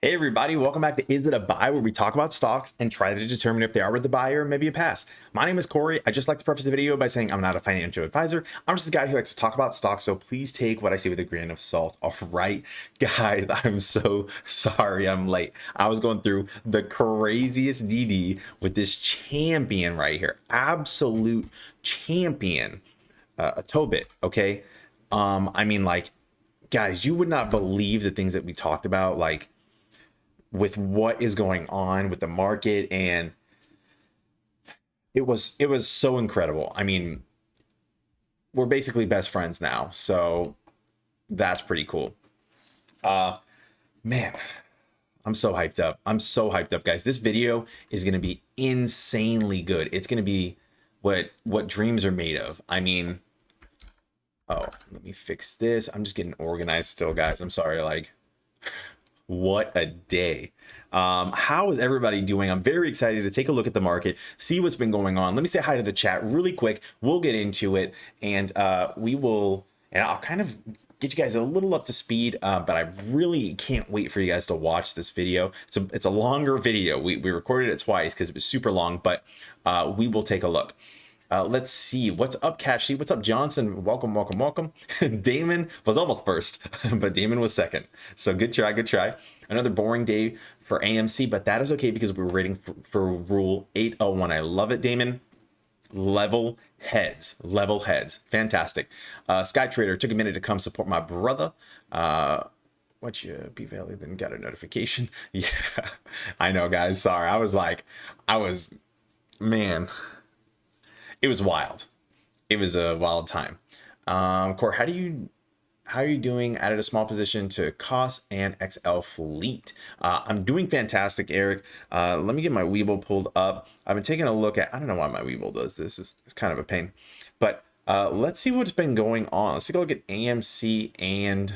Hey everybody, welcome back to Is It a Buy, where we talk about stocks and try to determine if they are worth the buy or maybe a pass. My name is Corey. I just like to preface the video by saying I'm not a financial advisor. I'm just a guy who likes to talk about stocks, so please take what I say with a grain of salt. All right, guys, I'm so sorry I'm late. I was going through the craziest DD with this champion right here, absolute champion, a Tobit, okay? I mean, like, guys, you would not believe the things that we talked about, like, with what is going on with the market, and it was so incredible. I mean, we're basically best friends now, so that's pretty cool. Man, I'm so hyped up. I'm so hyped up, guys. This video is going to be insanely good. It's going to be what dreams are made of. I mean, oh, let me fix this. I'm just getting organized still, guys. I'm sorry. Like, what a day. How is everybody doing? I'm very excited to take a look at the market, see what's been going on. Let me say hi to the chat really quick. We'll get into it, and I'll kind of get you guys a little up to speed, but I really can't wait for you guys to watch this video. It's a longer video. We recorded it twice because it was super long, but we will take a look. Let's see what's up, Cashy. What's up, Johnson? Welcome. Damon was almost first, but Damon was second. So good try. Another boring day for AMC, but that is okay because we were waiting for rule 801. I love it, Damon. Level heads. Fantastic. Sky Trader took a minute to come support my brother. What you P Valley then got a notification. Yeah, I know, guys. Sorry, man. It was wild. It was a wild time. Core, how are you doing? Added a small position to cost and XL fleet. I'm doing fantastic, Eric. Let me get my Webull pulled up. I've been taking a look at, I don't know why my Webull does this. It's kind of a pain, but let's see what's been going on. Let's take a look at AMC and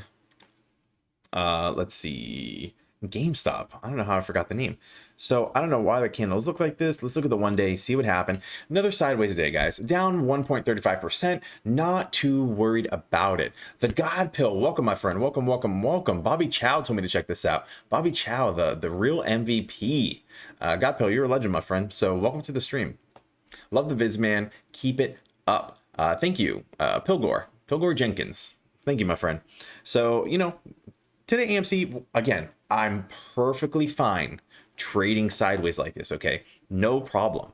let's see, Gamestop. I don't know how I forgot the name. So I don't know why the candles look like this. Let's look at the 1 day, see what happened. Another sideways day, guys. Down 1.35%. Not too worried about it. The God Pill. Welcome, my friend. Welcome. Bobby Chow told me to check this out. Bobby Chow, the real MVP. God Pill, you're a legend, my friend. So welcome to the stream. Love the vids, man. Keep it up. Thank you, Pilgore Jenkins. Thank you, my friend. So, today AMC, again, I'm perfectly fine trading sideways like this, okay? No problem.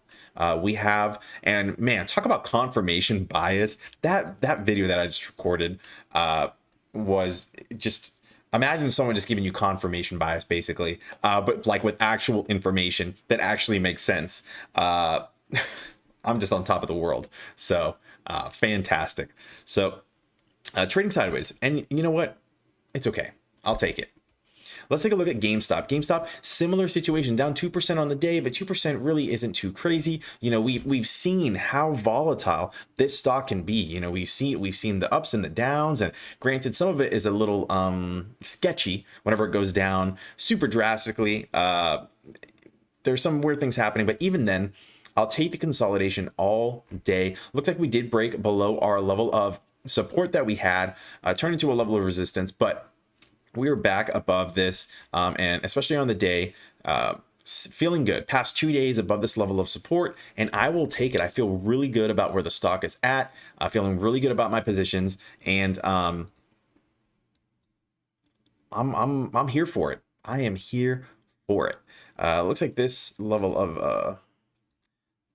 We have, and man, talk about confirmation bias. That video that I just recorded was just, imagine someone just giving you confirmation bias, basically, but like with actual information that actually makes sense. I'm just on top of the world. So fantastic. So trading sideways, and you know what? It's okay. I'll take it. Let's take a look at GameStop. GameStop, similar situation, down 2% on the day, but 2% really isn't too crazy. We've seen how volatile this stock can be. We've seen the ups and the downs, and granted, some of it is a little sketchy whenever it goes down super drastically. There's some weird things happening, but even then, I'll take the consolidation all day. Looks like we did break below our level of support that we had, turned into a level of resistance, but we are back above this, and especially on the day, feeling good. Past 2 days above this level of support, and I will take it. I feel really good about where the stock is at. Feeling really good about my positions, and I'm here for it. I am here for it. Looks like this level of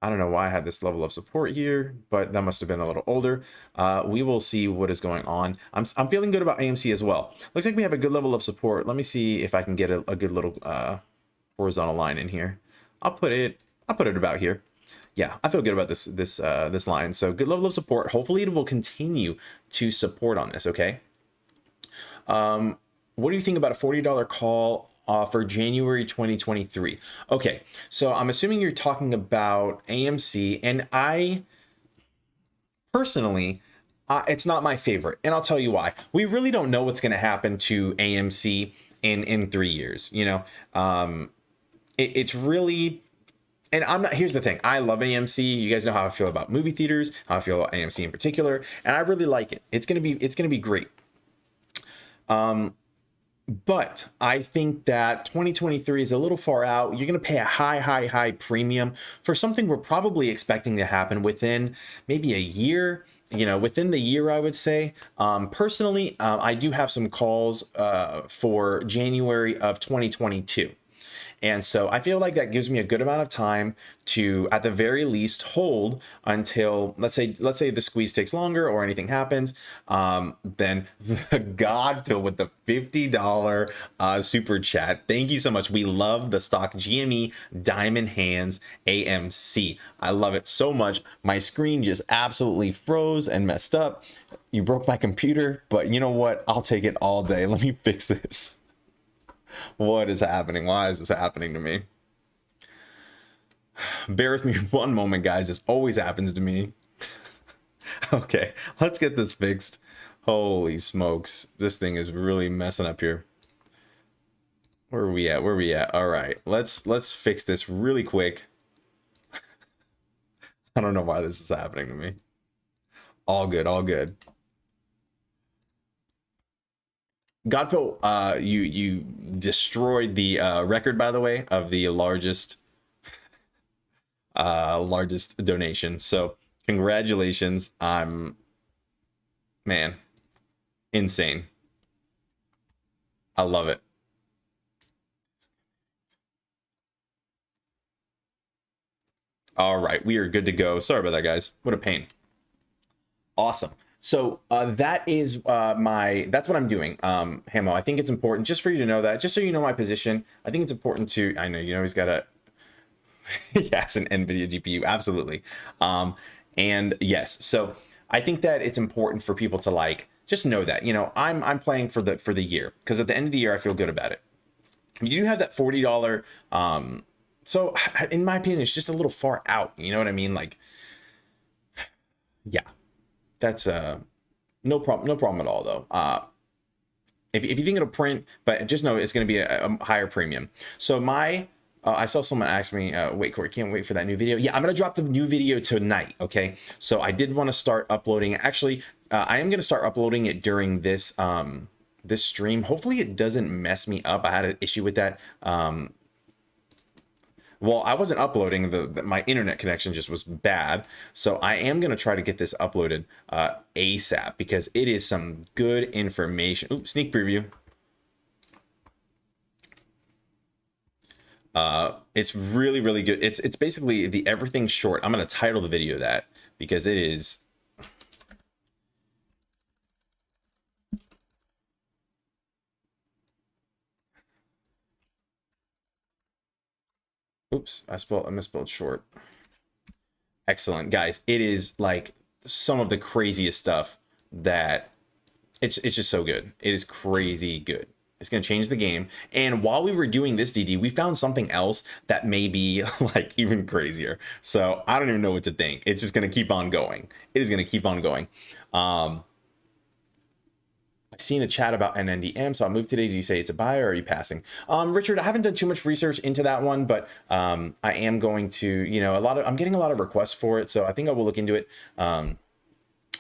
I don't know why I had this level of support here, but that must have been a little older. We will see what is going on. I'm feeling good about AMC as well. Looks like we have a good level of support. Let me see if I can get a good little horizontal line in here. I'll put it about here. Yeah, I feel good about this line. So good level of support. Hopefully it will continue to support on this. Okay. What do you think about a $40 call for January 2023? Okay, so I'm assuming you're talking about AMC, and I personally, it's not my favorite, and I'll tell you why. We really don't know what's going to happen to AMC in 3 years. It's really, and I'm not, here's the thing. I love AMC. You guys know how I feel about movie theaters, how I feel about AMC in particular, and I really like it. It's gonna be great. But I think that 2023 is a little far out. You're going to pay a high premium for something we're probably expecting to happen within maybe a year. Within the year, I would say. Personally, I do have some calls for January of 2022. And so I feel like that gives me a good amount of time to, at the very least, hold until let's say the squeeze takes longer or anything happens. Then the Godpill with the $50 super chat. Thank you so much. We love the stock GME Diamond Hands AMC. I love it so much. My screen just absolutely froze and messed up. You broke my computer, but you know what? I'll take it all day. Let me fix this. What is happening? Why is this happening to me? Bear with me one moment, guys. This always happens to me. Okay, let's get this fixed. Holy smokes. This thing is really messing up here. Where are we at? Where are we at? All right, let's fix this really quick. I don't know why this is happening to me. All good, all good. Godpill, you destroyed the record, by the way, of the largest donation. So congratulations. Man, insane. I love it. All right, we are good to go. Sorry about that, guys. What a pain. Awesome. So that is that's what I'm doing. Hamo, I think it's important just for you to know that, just so you know my position. I think it's important to, I know, he's got a, yes, an NVIDIA GPU. Absolutely. And yes, so I think that it's important for people to just know that, I'm playing for the year, because at the end of the year, I feel good about it. You do have that $40, so in my opinion, it's just a little far out. You know what I mean? Yeah. That's no problem at all, though. If you think it'll print, but just know it's going to be a higher premium. So I saw someone ask me, wait, Corey, can't wait for that new video. Yeah, I'm going to drop the new video tonight. Okay, so I did want to start uploading. Actually, I am going to start uploading it during this this stream. Hopefully, it doesn't mess me up. I had an issue with that. Well, I wasn't uploading, my internet connection just was bad. So I am going to try to get this uploaded ASAP, because it is some good information. Oops, sneak preview. It's really good. It's basically the everything short. I'm going to title the video that, because it is. Oops, I misspelled short. Excellent, guys. It is some of the craziest stuff that it's just so good. It is crazy good. It's going to change the game. And while we were doing this, DD, we found something else that may be even crazier. So I don't even know what to think. It's just going to keep on going. It is going to keep on going. I've seen a chat about NNDM, so I moved today. Do you say it's a buy, or are you passing? Richard, I haven't done too much research into that one, but I am going to, I'm getting a lot of requests for it, so I think I will look into it.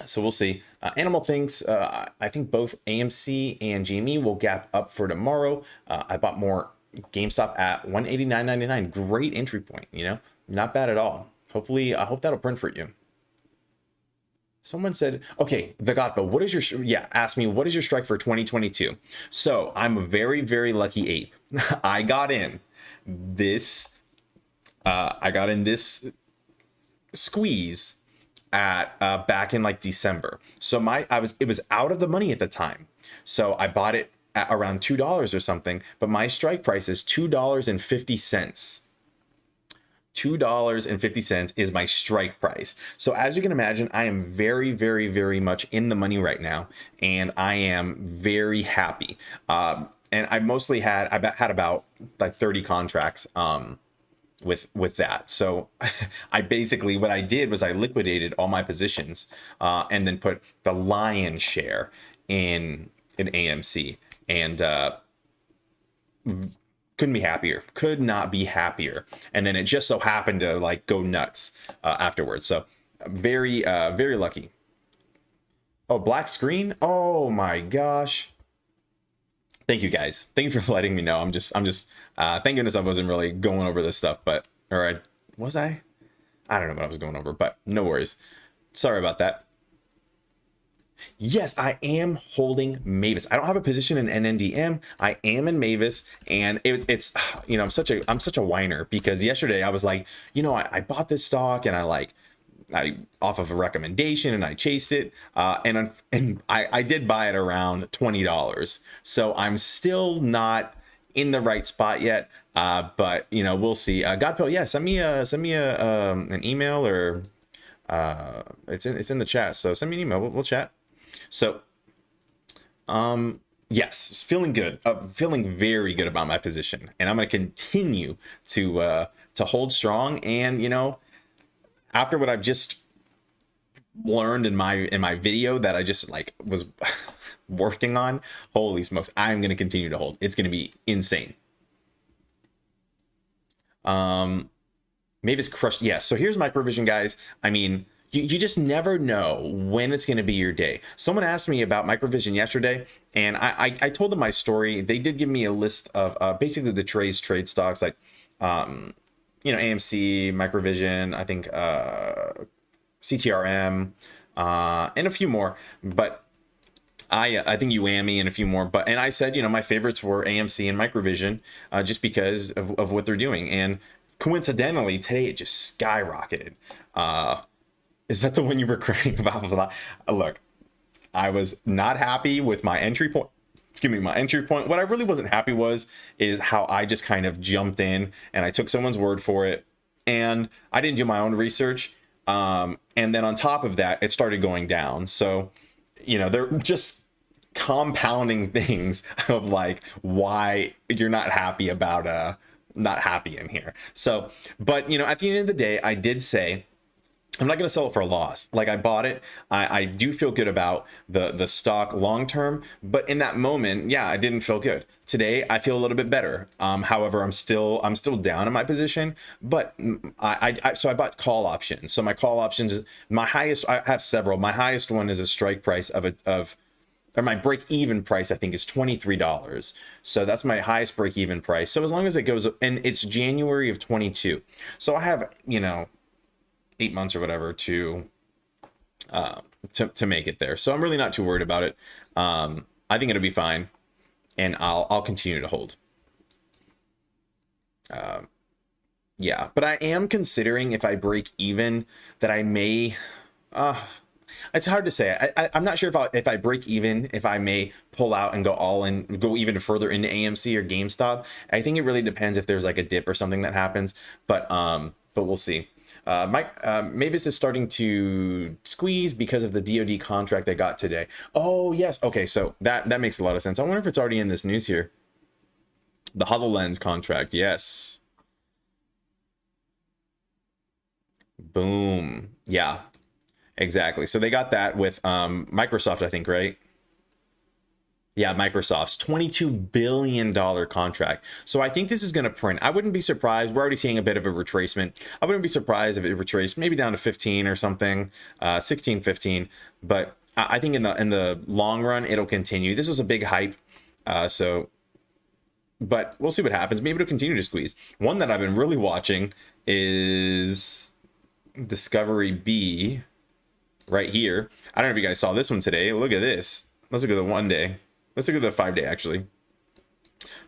So we'll see. Animal thinks, I think both AMC and Gme will gap up for tomorrow. I bought more GameStop at $189.99. Great entry point, not bad at all. Hopefully, I hope that'll print for you. Someone said, okay, the Godpa, what is your, ask me, what is your strike for 2022? So I'm a very, very lucky ape. I got in this squeeze at back in December. So it was out of the money at the time. So I bought it at around $2 or something, but my strike price is $2.50. $2.50 is my strike price. So as you can imagine, I am very, very, very much in the money right now, and I am very happy. And I mostly had about 30 contracts with that. So I basically, what I did was I liquidated all my positions and then put the lion's share in AMC, and couldn't be happier. Could not be happier. And then it just so happened to go nuts afterwards. So very, very lucky. Oh, black screen. Oh my gosh. Thank you guys. Thank you for letting me know. Thank goodness I wasn't really going over this stuff, was I? I don't know what I was going over, but no worries. Sorry about that. Yes, I am holding Mavis. I don't have a position in NNDM. I am in Mavis, and it's I'm such a whiner, because yesterday I was like, I bought this stock and I off of a recommendation, and I chased it, and I did buy it around $20. So I'm still not in the right spot yet, but we'll see. Godpill, yeah, send me an email, or it's in the chat. So send me an email. We'll chat. So, yes, feeling good, feeling very good about my position, and I'm going to continue to hold strong. And after what I've just learned in my video that I just was working on, holy smokes, I'm going to continue to hold. It's going to be insane. Mavis crushed. Yeah. So here's Microvision, guys. I mean, you just never know when it's going to be your day. Someone asked me about Microvision yesterday, and I told them my story. They did give me a list of basically the trade stocks, like AMC, Microvision, I think CTRM, and a few more. But I think UAMI and a few more. And I said, my favorites were AMC and Microvision, just because of what they're doing. And coincidentally, today it just skyrocketed. Is that the one you were crying about? Look, I was not happy with my entry point. Excuse me, my entry point. What I really wasn't happy is how I just kind of jumped in and I took someone's word for it, and I didn't do my own research. And then on top of that, it started going down. So, they're just compounding things of why you're not happy about not happy in here. So, but at the end of the day, I did say, I'm not going to sell it for a loss. I bought it. I do feel good about the stock long term, but in that moment, yeah, I didn't feel good. Today, I feel a little bit better. However, I'm still down in my position, but so I bought call options. So my call options, my highest, I have several. My highest one is a strike price or my break-even price, I think, is $23. So that's my highest break-even price. So as long as it goes, and it's January of 22. So I have, 8 months or whatever to make it there. So I'm really not too worried about it. I think it'll be fine, and I'll continue to hold. Yeah, but I am considering, if I break even, that I may. It's hard to say. I'm not sure if I break even, if I may pull out and go all in, go even further into AMC or GameStop. I think it really depends if there's a dip or something that happens. But we'll see. Mavis is starting to squeeze because of the DoD contract they got today. Oh yes, okay, so that makes a lot of sense. I wonder if it's already in this news here. The HoloLens contract, yes. Boom, yeah, exactly. So they got that with Microsoft, I think, right? Yeah, Microsoft's $22 billion contract. So I think this is going to print. I wouldn't be surprised. We're already seeing a bit of a retracement. I wouldn't be surprised if it retraced maybe down to 15 or something, 16, 15. But I think in the long run, it'll continue. This was a big hype. But we'll see what happens. Maybe it'll continue to squeeze. One that I've been really watching is Discovery B right here. I don't know if you guys saw this one today. Look at this. Let's look at the 1 day. Let's look at the 5 day, actually.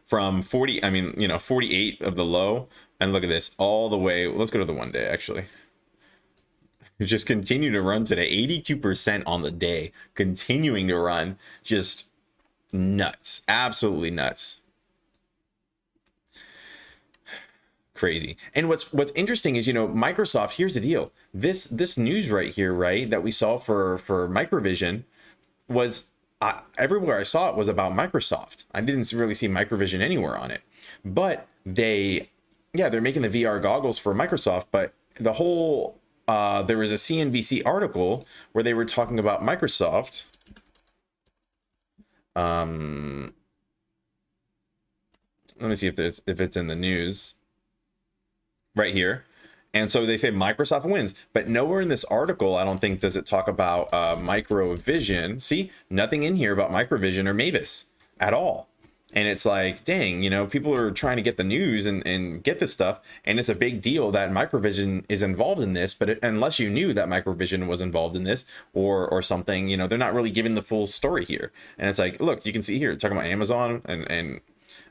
From 48 of the low, and look at this all the way. Let's go to the 1 day, actually. Just continue to run today. 82% on the day, continuing to run. Just nuts, absolutely nuts. Crazy. And what's interesting is, Microsoft, here's the deal. This news right here, right, that we saw for Microvision was, everywhere I saw it was about Microsoft. I didn't really see Microvision anywhere on it. But they're making the VR goggles for Microsoft, but the whole there was a CNBC article where they were talking about Microsoft. Let me see if it's in the news right here. And so they say Microsoft wins, but nowhere in this article, I don't think, does it talk about Microvision. See, nothing in here about Microvision or Mavis at all. And it's like, dang, people are trying to get the news and get this stuff. And it's a big deal that Microvision is involved in this. But unless you knew that Microvision was involved in this or something, they're not really giving the full story here. And it's like, look, you can see here, talking about Amazon and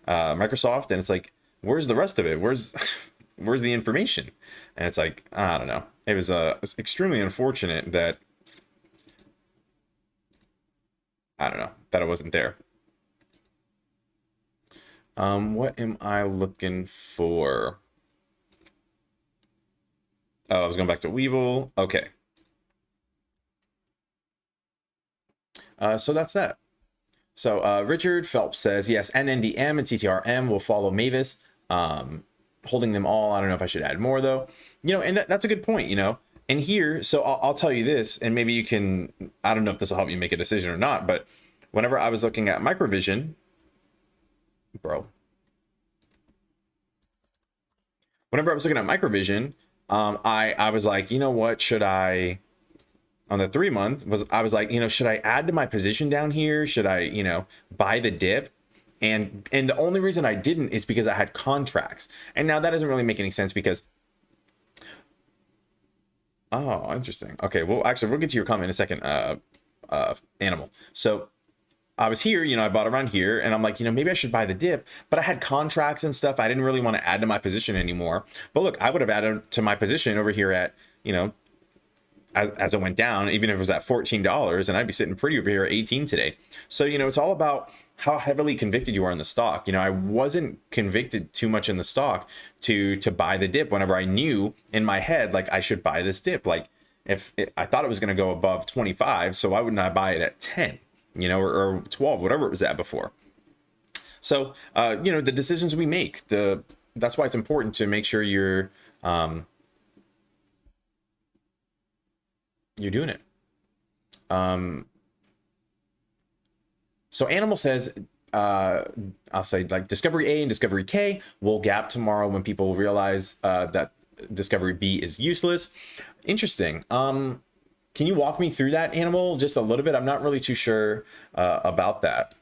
Microsoft. And it's like, where's the rest of it? Where's the information? And it's like, I don't know. It was extremely unfortunate that, I don't know, that it wasn't there. What am I looking for? Oh, I was going back to Webull. Okay. So that's that. So Richard Phelps says, yes, NNDM and CTRM will follow Mavis, holding them all. I don't know if I should add more, though. And that's a good point, And here, so I'll tell you this, and maybe you can, I don't know if this will help you make a decision or not, but whenever I was looking at Microvision, whenever I was looking at Microvision, I was like, what should I, on the 3-month, I was like, should I add to my position down here? Should I, buy the dip? And the only reason I didn't is because I had contracts. And now that doesn't really make any sense because, oh, interesting. Okay, well, actually, we'll get to your comment in a second, Animal. So I was here, I bought around here and I'm like, maybe I should buy the dip, but I had contracts and stuff. I didn't really want to add to my position anymore. But look, I would have added to my position over here at, as it went down, even if it was at $14, and I'd be sitting pretty over here at 18 today. So, it's all about how heavily convicted you are in the stock. I wasn't convicted too much in the stock to buy the dip whenever I knew in my head, like I should buy this dip. Like I thought it was going to go above 25, so why wouldn't I buy it at 10? Or 12, whatever it was at before. So, the decisions we make, that's why it's important to make sure you're doing it. So Animal says, I'll say like Discovery A and Discovery K will gap tomorrow when people realize that Discovery B is useless. Interesting. Can you walk me through that, Animal, just a little bit? I'm not really too sure about that.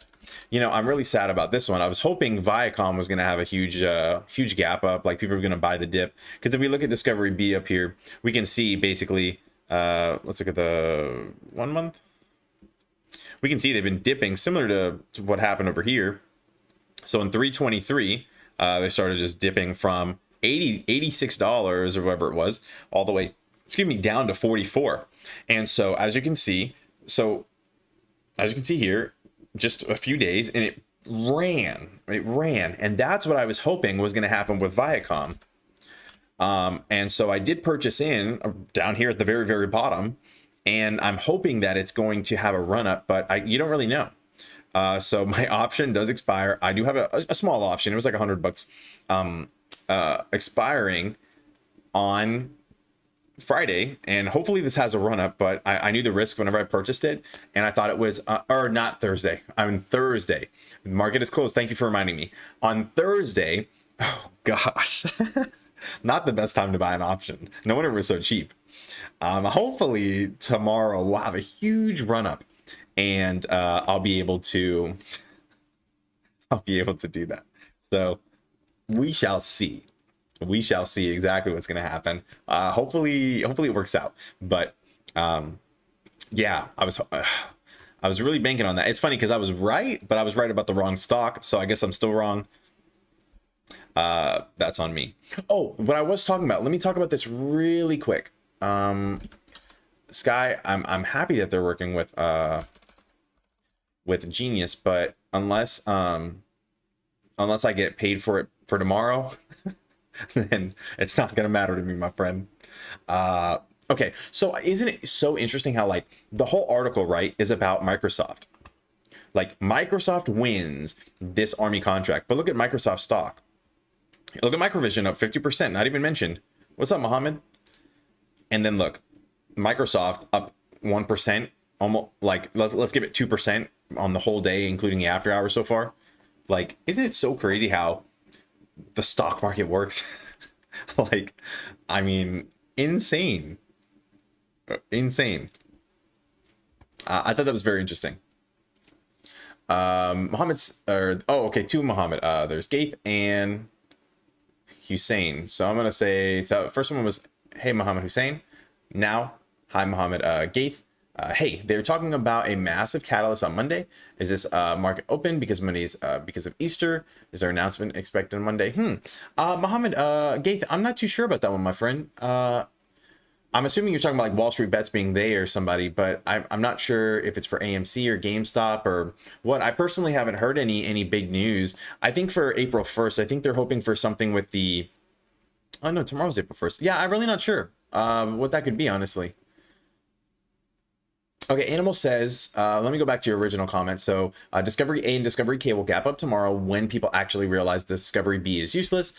I'm really sad about this one. I was hoping Viacom was going to have a huge gap up, like people are going to buy the dip. Because if we look at Discovery B up here, we can see basically, let's look at the 1 month. We can see they've been dipping similar to what happened over here. So in 323, they started just dipping from $86 or whatever it was, all the way, down to 44. And so as you can see here, just a few days, and it ran. And that's what I was hoping was going to happen with Viacom. And so I did purchase in down here at the very, very bottom, and I'm hoping that it's going to have a run up, but you don't really know. So my option does expire. I do have a small option. It was like $100, expiring on Friday, and hopefully this has a run up, but I knew the risk whenever I purchased it, and I thought it was or not Thursday. I'm Thursday. The market is closed. Thank you for reminding me. On Thursday, oh gosh, not the best time to buy an option. No wonder it was so cheap. Hopefully tomorrow we'll have a huge run up, and I'll be able to do that. So we shall see. We shall see exactly what's going to happen. Hopefully it works out. But yeah, I was really banking on that. It's funny because I was right, but I was right about the wrong stock. So I guess I'm still wrong. That's on me. Oh, what I was talking about. Let me talk about this really quick. Sky, I'm happy that they're working with Genius, but unless I get paid for it for tomorrow, then it's not gonna matter to me, my friend. Okay, so isn't it so interesting how like the whole article, right, is about Microsoft? Like Microsoft wins this Army contract, but look at Microsoft stock. Look at Microvision up 50%, not even mentioned. What's up, Mohammed? And then look, Microsoft up 1%, almost like let's give it 2% on the whole day, including the after hours so far. Like, isn't it so crazy how the stock market works? Like, I mean, insane. I thought that was very interesting. Muhammad's, or oh, okay, two Muhammad. There's Gaith and Hussein. So I'm gonna say, so first one was, hey Muhammad Hussein. Now, hi Muhammad Gaith. Hey, they're talking about a massive catalyst on Monday. Is this market open because Monday's because of Easter? Is there an announcement expected on Monday? Muhammad Gaith, I'm not too sure about that one, my friend. I'm assuming you're talking about like Wall Street Bets being they or somebody, but I'm not sure if it's for AMC or GameStop or what. I personally haven't heard any big news. I think for April 1st, I think they're hoping for something with the. Oh no, tomorrow's April 1st. Yeah, I'm really not sure what that could be, honestly. Okay, Animal says, let me go back to your original comment. So Discovery A and Discovery K will gap up tomorrow when people actually realize Discovery B is useless.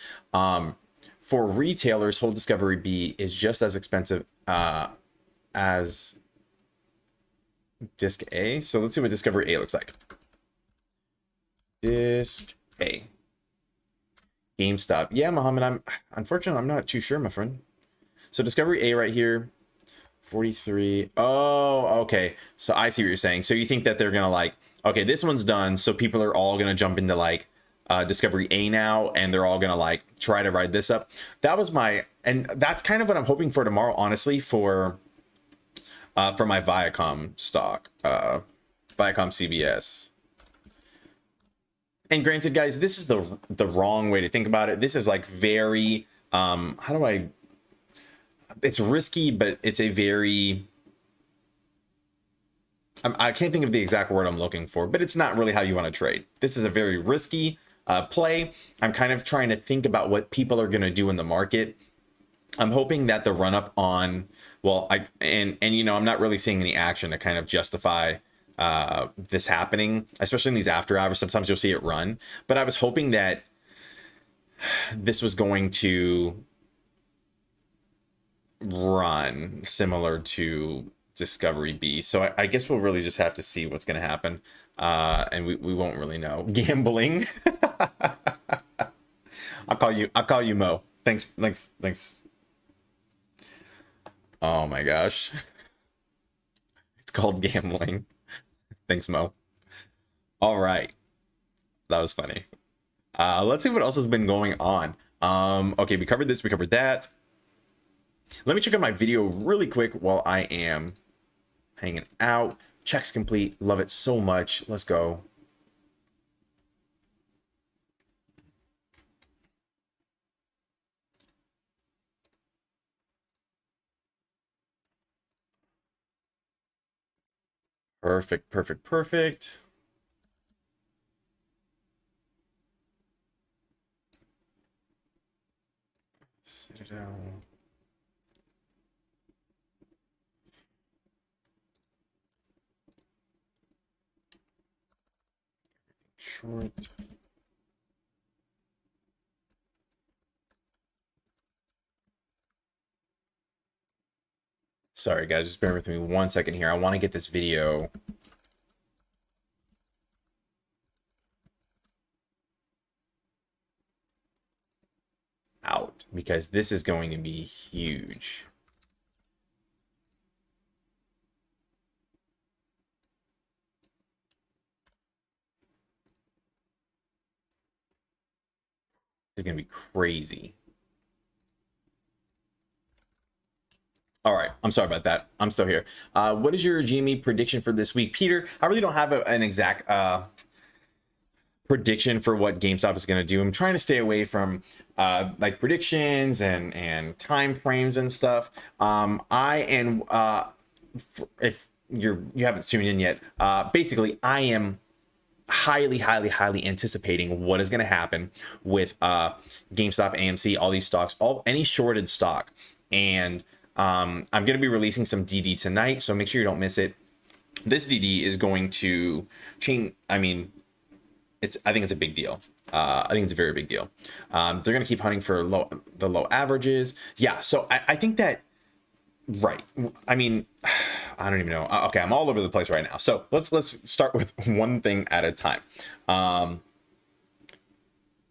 For retailers, whole Discovery B is just as expensive as Disc A. So let's see what Discovery A looks like. Disc A. GameStop. Yeah, Mohammed, unfortunately, I'm not too sure, my friend. So Discovery A right here, 43. Oh, okay. So I see what you're saying. So you think that they're going to like, okay, this one's done. So people are all going to jump into like Discovery A now, and they're all going to like try to ride this up. That was and that's kind of what I'm hoping for tomorrow, honestly, for my Viacom stock, Viacom CBS. And granted, guys, this is the wrong way to think about it. This is like very, it's risky, but it's a very, I can't think of the exact word I'm looking for, but it's not really how you want to trade. This is a very risky play. I'm kind of trying to think about what people are going to do in the market. I'm hoping that the run up on, well, and you know, I'm not really seeing any action to kind of justify this happening, especially in these after hours. Sometimes you'll see it run, but I was hoping that this was going to run similar to Discovery B. So I guess we'll really just have to see what's going to happen. And we won't really know. Gambling. I'll call you Mo. Thanks. Oh my gosh. It's called gambling. Thanks, Mo. All right. That was funny. Let's see what else has been going on. Okay, we covered this, we covered that. Let me check out my video really quick while I am hanging out. Checks complete. Love it so much. Let's go. Perfect. Sit it down. Short. Sorry guys, just bear with me 1 second here. I want to get this video out because this is going to be huge. It's going to be crazy. All right, I'm sorry about that. I'm still here. What is your Gme prediction for this week, Peter? I really don't have an exact prediction for what GameStop is going to do. I'm trying to stay away from like predictions and time frames and stuff. If you haven't tuned in yet, basically I am highly anticipating what is going to happen with GameStop, AMC, all these stocks, any shorted stock. And I'm going to be releasing some DD tonight, so make sure you don't miss it. This DD is going to change. I mean, I think it's a big deal. I think it's a very big deal. They're going to keep hunting for the low averages. Yeah, so I think that, right. I mean, I don't even know. Okay, I'm all over the place right now. So let's start with one thing at a time.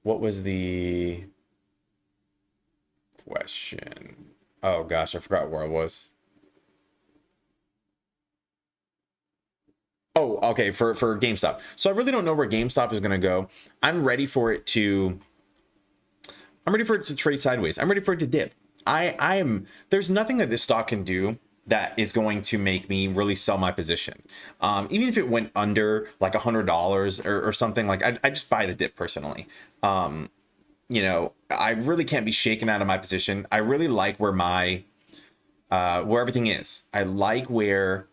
What was the question? Oh gosh, I forgot where I was. Oh, okay, for GameStop. So I really don't know where GameStop is going to go. I'm ready for it to trade sideways. I'm ready for it to dip. I am, there's nothing that this stock can do that is going to make me really sell my position. Even if it went under like $100 or something, like I just buy the dip personally. You know, I really can't be shaken out of my position. I really like where my where everything is. I like where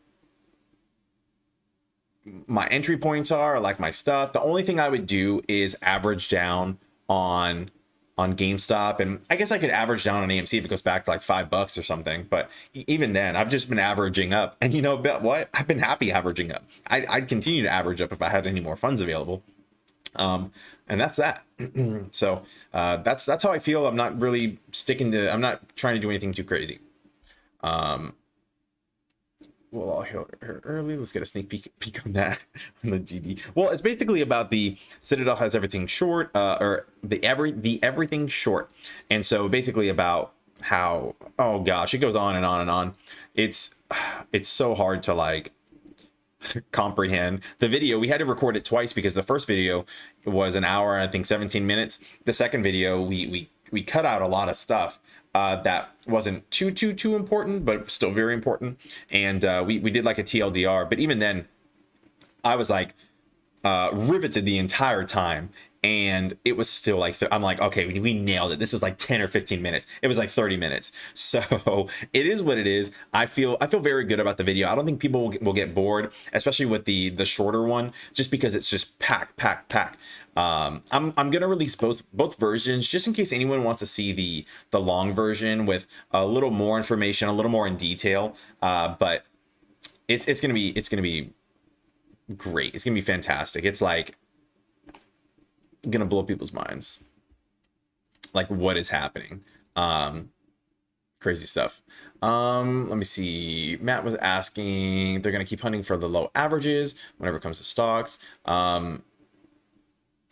my entry points are. I like my stuff. The only thing I would do is average down on GameStop, and I guess I could average down on AMC if it goes back to like $5 or something. But even then, I've just been averaging up, and you know what? I've been happy averaging up. I'd continue to average up if I had any more funds available. And that's that. So that's how I feel. I'm not really I'm not trying to do anything too crazy. Well, I'll hit her early. Let's get a sneak peek on that on the GD. Well, it's basically about the Citadel has everything short, or the everything short, and so basically about how, oh gosh, it goes on and on and on. It's so hard to like comprehend the video. We had to record it twice because the first video was an hour, I think 17 minutes. The second video we cut out a lot of stuff that wasn't too important, but still very important. And we did like a TLDR, but even then I was like riveted the entire time. And it was still like, I'm like, okay, we nailed it. This is like 10 or 15 minutes. It was like 30 minutes. So it is what it is. I feel very good about the video. I don't think people will get bored, especially with the shorter one, just because it's just pack. I'm gonna release both versions just in case anyone wants to see the long version with a little more information, a little more in detail. But it's gonna be great. It's gonna be fantastic. It's like gonna blow people's minds, like what is happening. Crazy stuff. Let me see. Matt was asking, they're gonna keep hunting for the low averages whenever it comes to stocks. I'm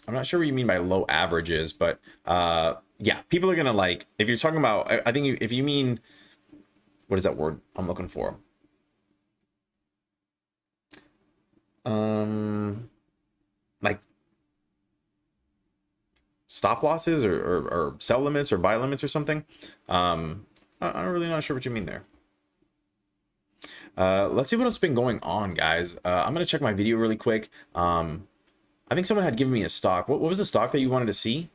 not sure what you mean by low averages, but yeah, people are gonna, like, if you're talking about, I think if you mean, what is that word I'm looking for? Like stop losses or sell limits or buy limits or something. I'm really not sure what you mean there. Let's see what else has been going on, guys. I'm gonna check my video really quick. I think someone had given me a stock. What was the stock that you wanted to see?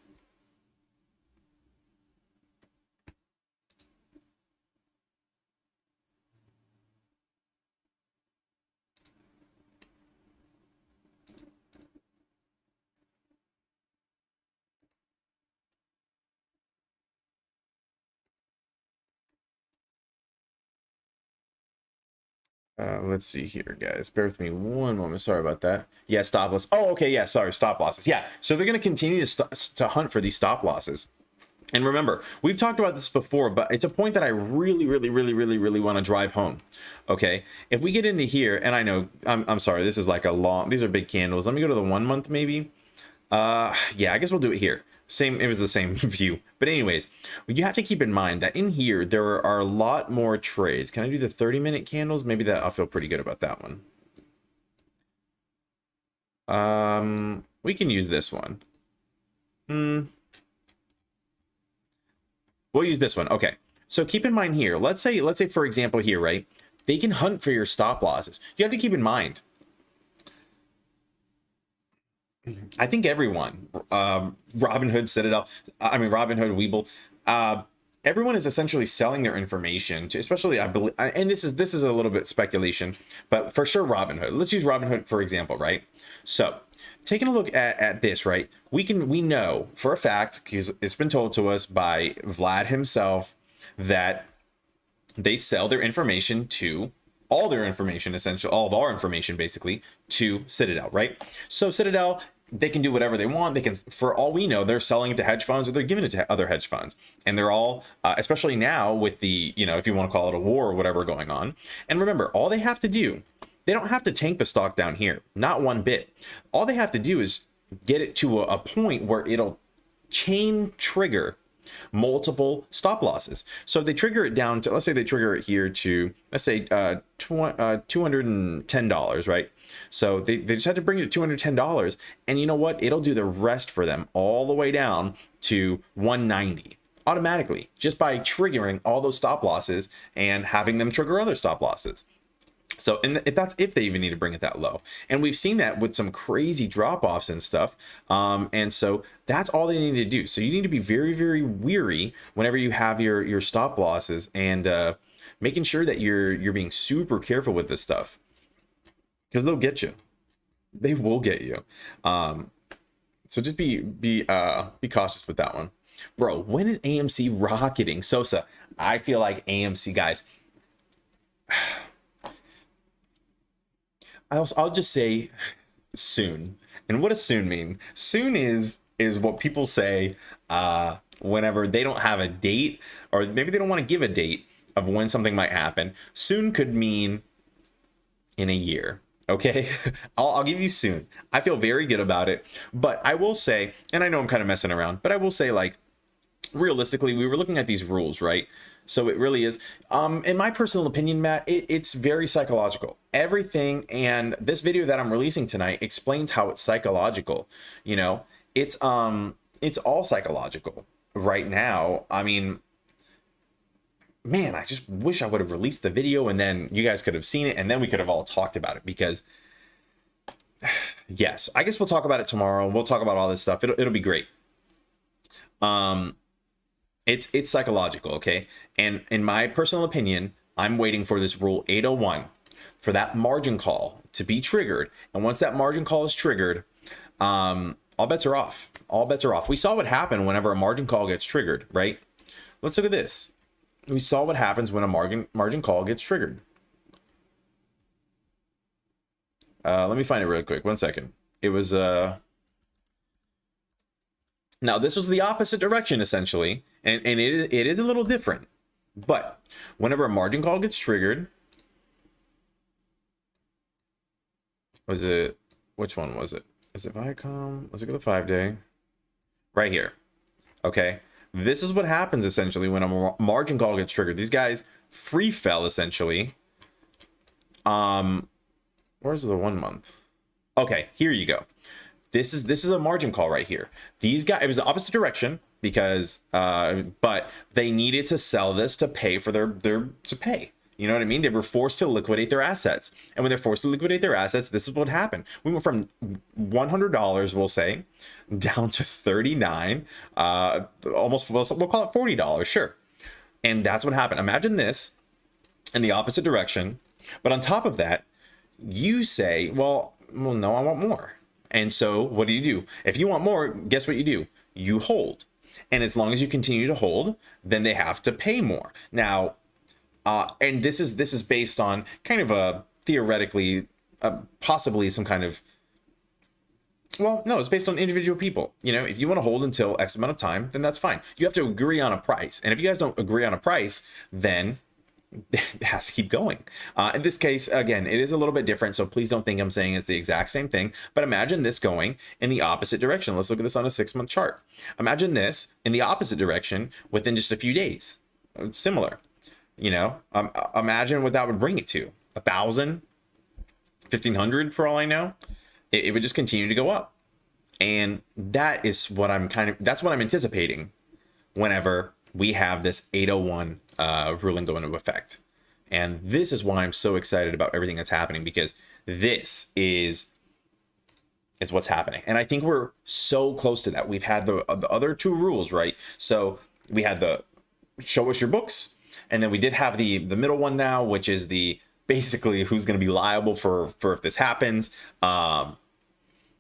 Let's see here, guys. Bear with me one moment. Sorry about that. Yeah, stop loss. Oh, okay. Yeah, sorry. Stop losses. Yeah. So they're going to continue to hunt for these stop losses. And remember, we've talked about this before, but it's a point that I really want to drive home. Okay. If we get into here, and I know, I'm sorry, this is like a long, these are big candles. Let me go to the 1 month maybe. Yeah, I guess we'll do it here. It was the same view. But anyways, you have to keep in mind that in here, there are a lot more trades. Can I do the 30-minute candles? Maybe that I'll feel pretty good about that one. We can use this one. We'll use this one. Okay. So keep in mind here, let's say for example here, right? They can hunt for your stop losses. You have to keep in mind, I think everyone, Robinhood, Citadel, Robinhood, Webull, everyone is essentially selling their information to, especially, I believe, and this is a little bit speculation, but for sure Robinhood. Let's use Robinhood for example, right? So taking a look at this, right? We know for a fact, because it's been told to us by Vlad himself, that they sell their information to all their information, essentially all of our information basically, to Citadel, right? So Citadel, they can do whatever they want. They can, for all we know, they're selling it to hedge funds or they're giving it to other hedge funds. And they're all, especially now with the, if you want to call it a war or whatever going on. And remember, all they have to do, they don't have to tank the stock down here, not one bit. All they have to do is get it to a point where it'll chain trigger multiple stop losses. So if they trigger it down to, let's say they trigger it here to, let's say $210, right? So they just have to bring it to $210, and you know what? It'll do the rest for them all the way down to $190 automatically, just by triggering all those stop losses and having them trigger other stop losses. So, and that's if they even need to bring it that low. And we've seen that with some crazy drop-offs and stuff. And so that's all they need to do. So you need to be very, very weary whenever you have your stop losses, and making sure that you're being super careful with this stuff, because they'll get you. They will get you. So just be cautious with that one. Bro, when is AMC rocketing? Sosa, I feel like AMC, guys, I'll just say soon. And what does soon mean? Soon is what people say whenever they don't have a date, or maybe they don't want to give a date of when something might happen. Soon could mean in a year. Okay, I'll give you soon. I feel very good about it, but I will say, and I know I'm kind of messing around, but I will say, like, realistically, we were looking at these rules, right? So it really is, in my personal opinion, Matt, it's very psychological. Everything, and this video that I'm releasing tonight explains how it's psychological. You know, it's all psychological right now. I mean, man, I just wish I would have released the video, and then you guys could have seen it, and then we could have all talked about it, because yes, I guess we'll talk about it tomorrow. We'll talk about all this stuff. It'll be great. It's psychological, okay? And in my personal opinion, I'm waiting for this rule 801 for that margin call to be triggered. And once that margin call is triggered, all bets are off. All bets are off. We saw what happened whenever a margin call gets triggered, right? Let's look at this. We saw what happens when a margin call gets triggered. Let me find it real quick. 1 second. It was now this was the opposite direction essentially, and it is a little different. But whenever a margin call gets triggered, was it, which one was it? Is it Viacom? Let's look at the 5-day. Right here. Okay. This is what happens essentially when a margin call gets triggered. These guys free fell essentially. Where's the 1 month? Okay, here you go. This is a margin call right here. These guys, it was the opposite direction because but they needed to sell this to pay for their to pay. You know what I mean? They were forced to liquidate their assets. And when they're forced to liquidate their assets, this is what happened. We went from $100, we'll say, down to $39, almost, we'll call it $40, sure. And that's what happened. Imagine this in the opposite direction. But on top of that, you say, well, no, I want more. And so what do? If you want more, guess what you do? You hold. And as long as you continue to hold, then they have to pay more. Now, and this is based on kind of a theoretically, possibly some kind of, well, no, it's based on individual people. You know, if you want to hold until X amount of time, then that's fine. You have to agree on a price. And if you guys don't agree on a price, then it has to keep going. In this case, again, it is a little bit different. So please don't think I'm saying it's the exact same thing, but imagine this going in the opposite direction. Let's look at this on a 6-month chart. Imagine this in the opposite direction within just a few days. Similar. You know, imagine what that would bring it to. 1,000, 1,500 for all I know. It would just continue to go up. And that is what that's what I'm anticipating whenever we have this 801 ruling go into effect. And this is why I'm so excited about everything that's happening, because this is what's happening. And I think we're so close to that. We've had the other two rules, right? So we had the show us your books. And then we did have the middle one now, which is the basically who's going to be liable for if this happens. And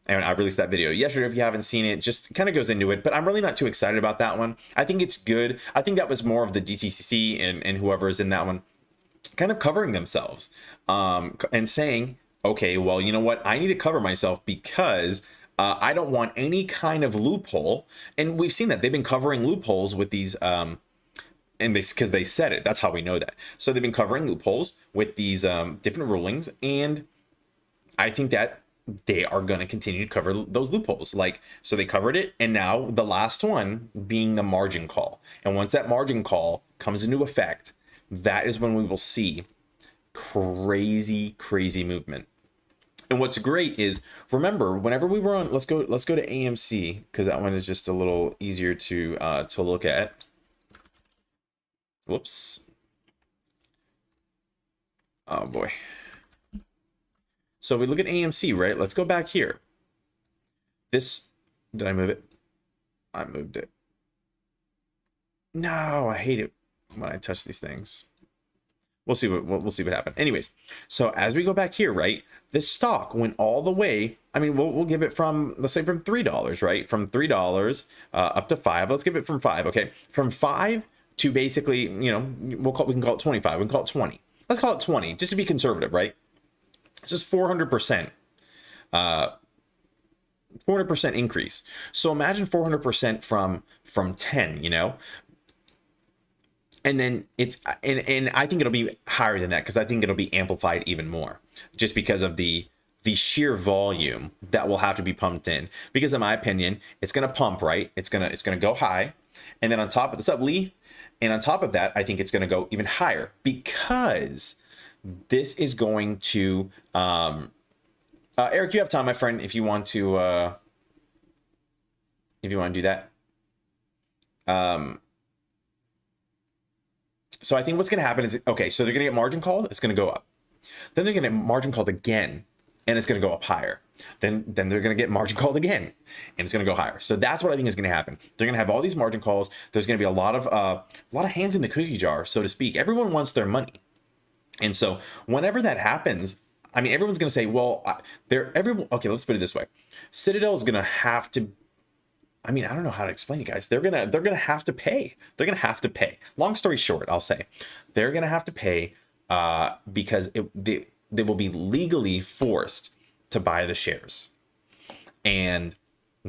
I released that video yesterday. If you haven't seen it, just kind of goes into it. But I'm really not too excited about that one. I think it's good. I think that was more of the DTCC and whoever is in that one kind of covering themselves and saying, okay, well, you know what? I need to cover myself because I don't want any kind of loophole. And we've seen that they've been covering loopholes with these and because they said it, that's how we know that. So they've been covering loopholes with these different rulings, and I think that they are going to continue to cover those loopholes. Like, so they covered it, and now the last one being the margin call. And once that margin call comes into effect, that is when we will see crazy movement. And what's great is, remember, whenever we were on, let's go to AMC, because that one is just a little easier to look at. Whoops. Oh boy. So we look at AMC, right? Let's go back here. This, did I move it? I moved it. No, I hate it when I touch these things. We'll see what happened. Anyways, so as we go back here, right, this stock went all the way. I mean, we'll give it from, let's say, from $3, right? From $3 up to $5. Let's give it from $5. Okay, from $5 to basically, you know, we can call it 25. We can call it 20. Let's call it 20, just to be conservative, right? It's just 400%. 400% increase. So imagine 400% from 10, you know. And then it's, and I think it'll be higher than that, because I think it'll be amplified even more, just because of the sheer volume that will have to be pumped in. Because in my opinion, it's gonna pump, right? It's gonna go high, and then on top of this up, Lee, and on top of that, I think it's gonna go even higher, because this is going to Eric, you have time, my friend, if you want to do that. So I think what's going to happen is, okay, so they're going to get margin called, it's going to go up. Then they're going to get margin called again, and it's going to go up higher. Then they're going to get margin called again, and it's going to go higher. So that's what I think is going to happen. They're going to have all these margin calls. There's going to be a lot of hands in the cookie jar, so to speak. Everyone wants their money. And so whenever that happens, I mean, everyone's going to say, well, okay, let's put it this way. Citadel is going to have to, I mean, I don't know how to explain it, guys. They're gonna have to pay. They're gonna have to pay. Long story short, I'll say they're gonna have to pay because they will be legally forced to buy the shares, and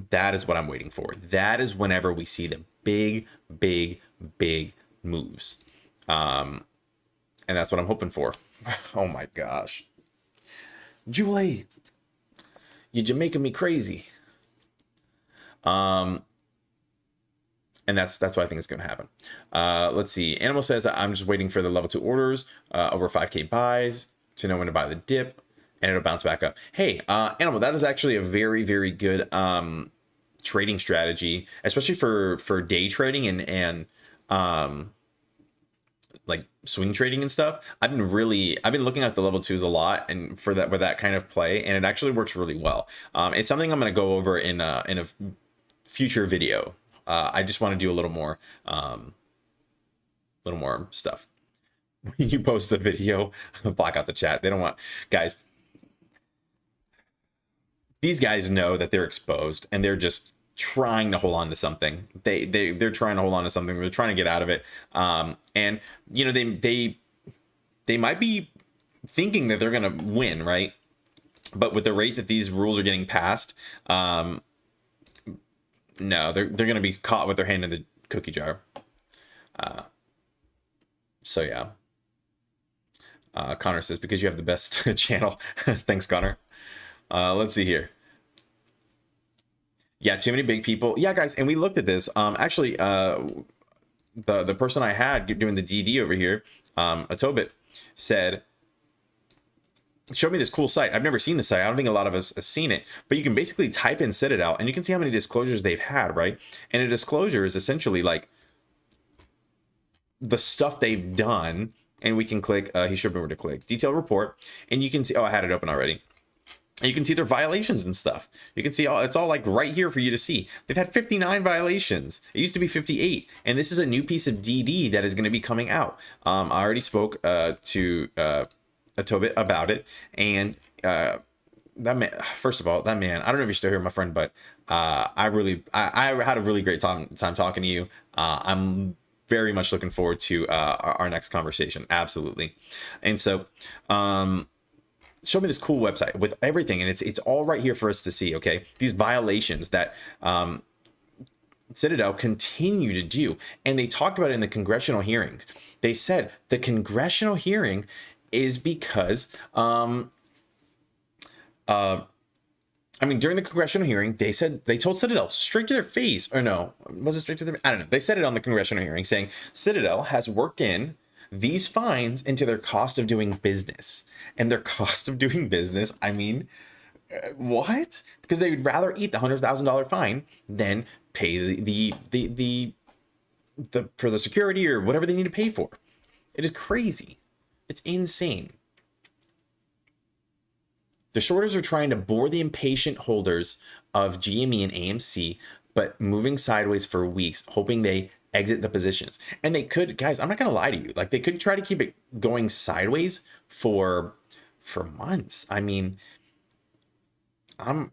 that is what I'm waiting for. That is whenever we see the big moves, and that's what I'm hoping for. Oh my gosh, Julie, you're making me crazy. And that's what I think is going to happen. Let's see. Animal says, I'm just waiting for the level 2 orders over 5K buys to know when to buy the dip, and it'll bounce back up. Hey, Animal, that is actually a very good trading strategy, especially for day trading and like swing trading and stuff. I've been looking at the level 2s a lot, and for that, with that kind of play, and it actually works really well. It's something I'm going to go over in a future video. I just want to do a little more stuff. When you post the video, block out the chat. They don't want, guys. These guys know that they're exposed, and they're just trying to hold on to something. They're trying to hold on to something. They're trying to get out of it. And you know, they might be thinking that they're gonna win, right? But with the rate that these rules are getting passed, no, they're going to be caught with their hand in the cookie jar. So yeah. Connor says, because you have the best channel. Thanks, Connor. Let's see here. Yeah, too many big people. Yeah, guys, and we looked at this. Actually, the person I had doing the DD over here, Atobit, said, show me this cool site. I've never seen the site. I don't think a lot of us have seen it, but you can basically type in Citadel, and you can see how many disclosures they've had, right? And a disclosure is essentially like the stuff they've done, and we can click, he showed me where to click, detailed report, and you can see, oh, I had it open already. And you can see their violations and stuff. You can see it's all like right here for you to see. They've had 59 violations. It used to be 58. And this is a new piece of DD that is going to be coming out. I already spoke to Atobit about it, and that man, first of all, that man, I don't know if you're still here, my friend, but I had a really great time talking to you. I'm very much looking forward to our next conversation. Absolutely. And so show me this cool website with everything, and it's all right here for us to see. Okay, these violations that Citadel continue to do, and they talked about it in the congressional hearings. They said the congressional hearing is because I mean, during the congressional hearing, they told Citadel straight to their face, or no, was it straight to their? I don't know. They said it on the congressional hearing, saying Citadel has worked in these fines into their cost of doing business, and their cost of doing business. I mean, what? Because they would rather eat the $100,000 fine than pay the for the security or whatever they need to pay for. It is crazy. It's insane. The shorters are trying to bore the impatient holders of GME and AMC, but moving sideways for weeks, hoping they exit the positions. And they could, guys, I'm not gonna lie to you, like they could try to keep it going sideways for months. I mean, I'm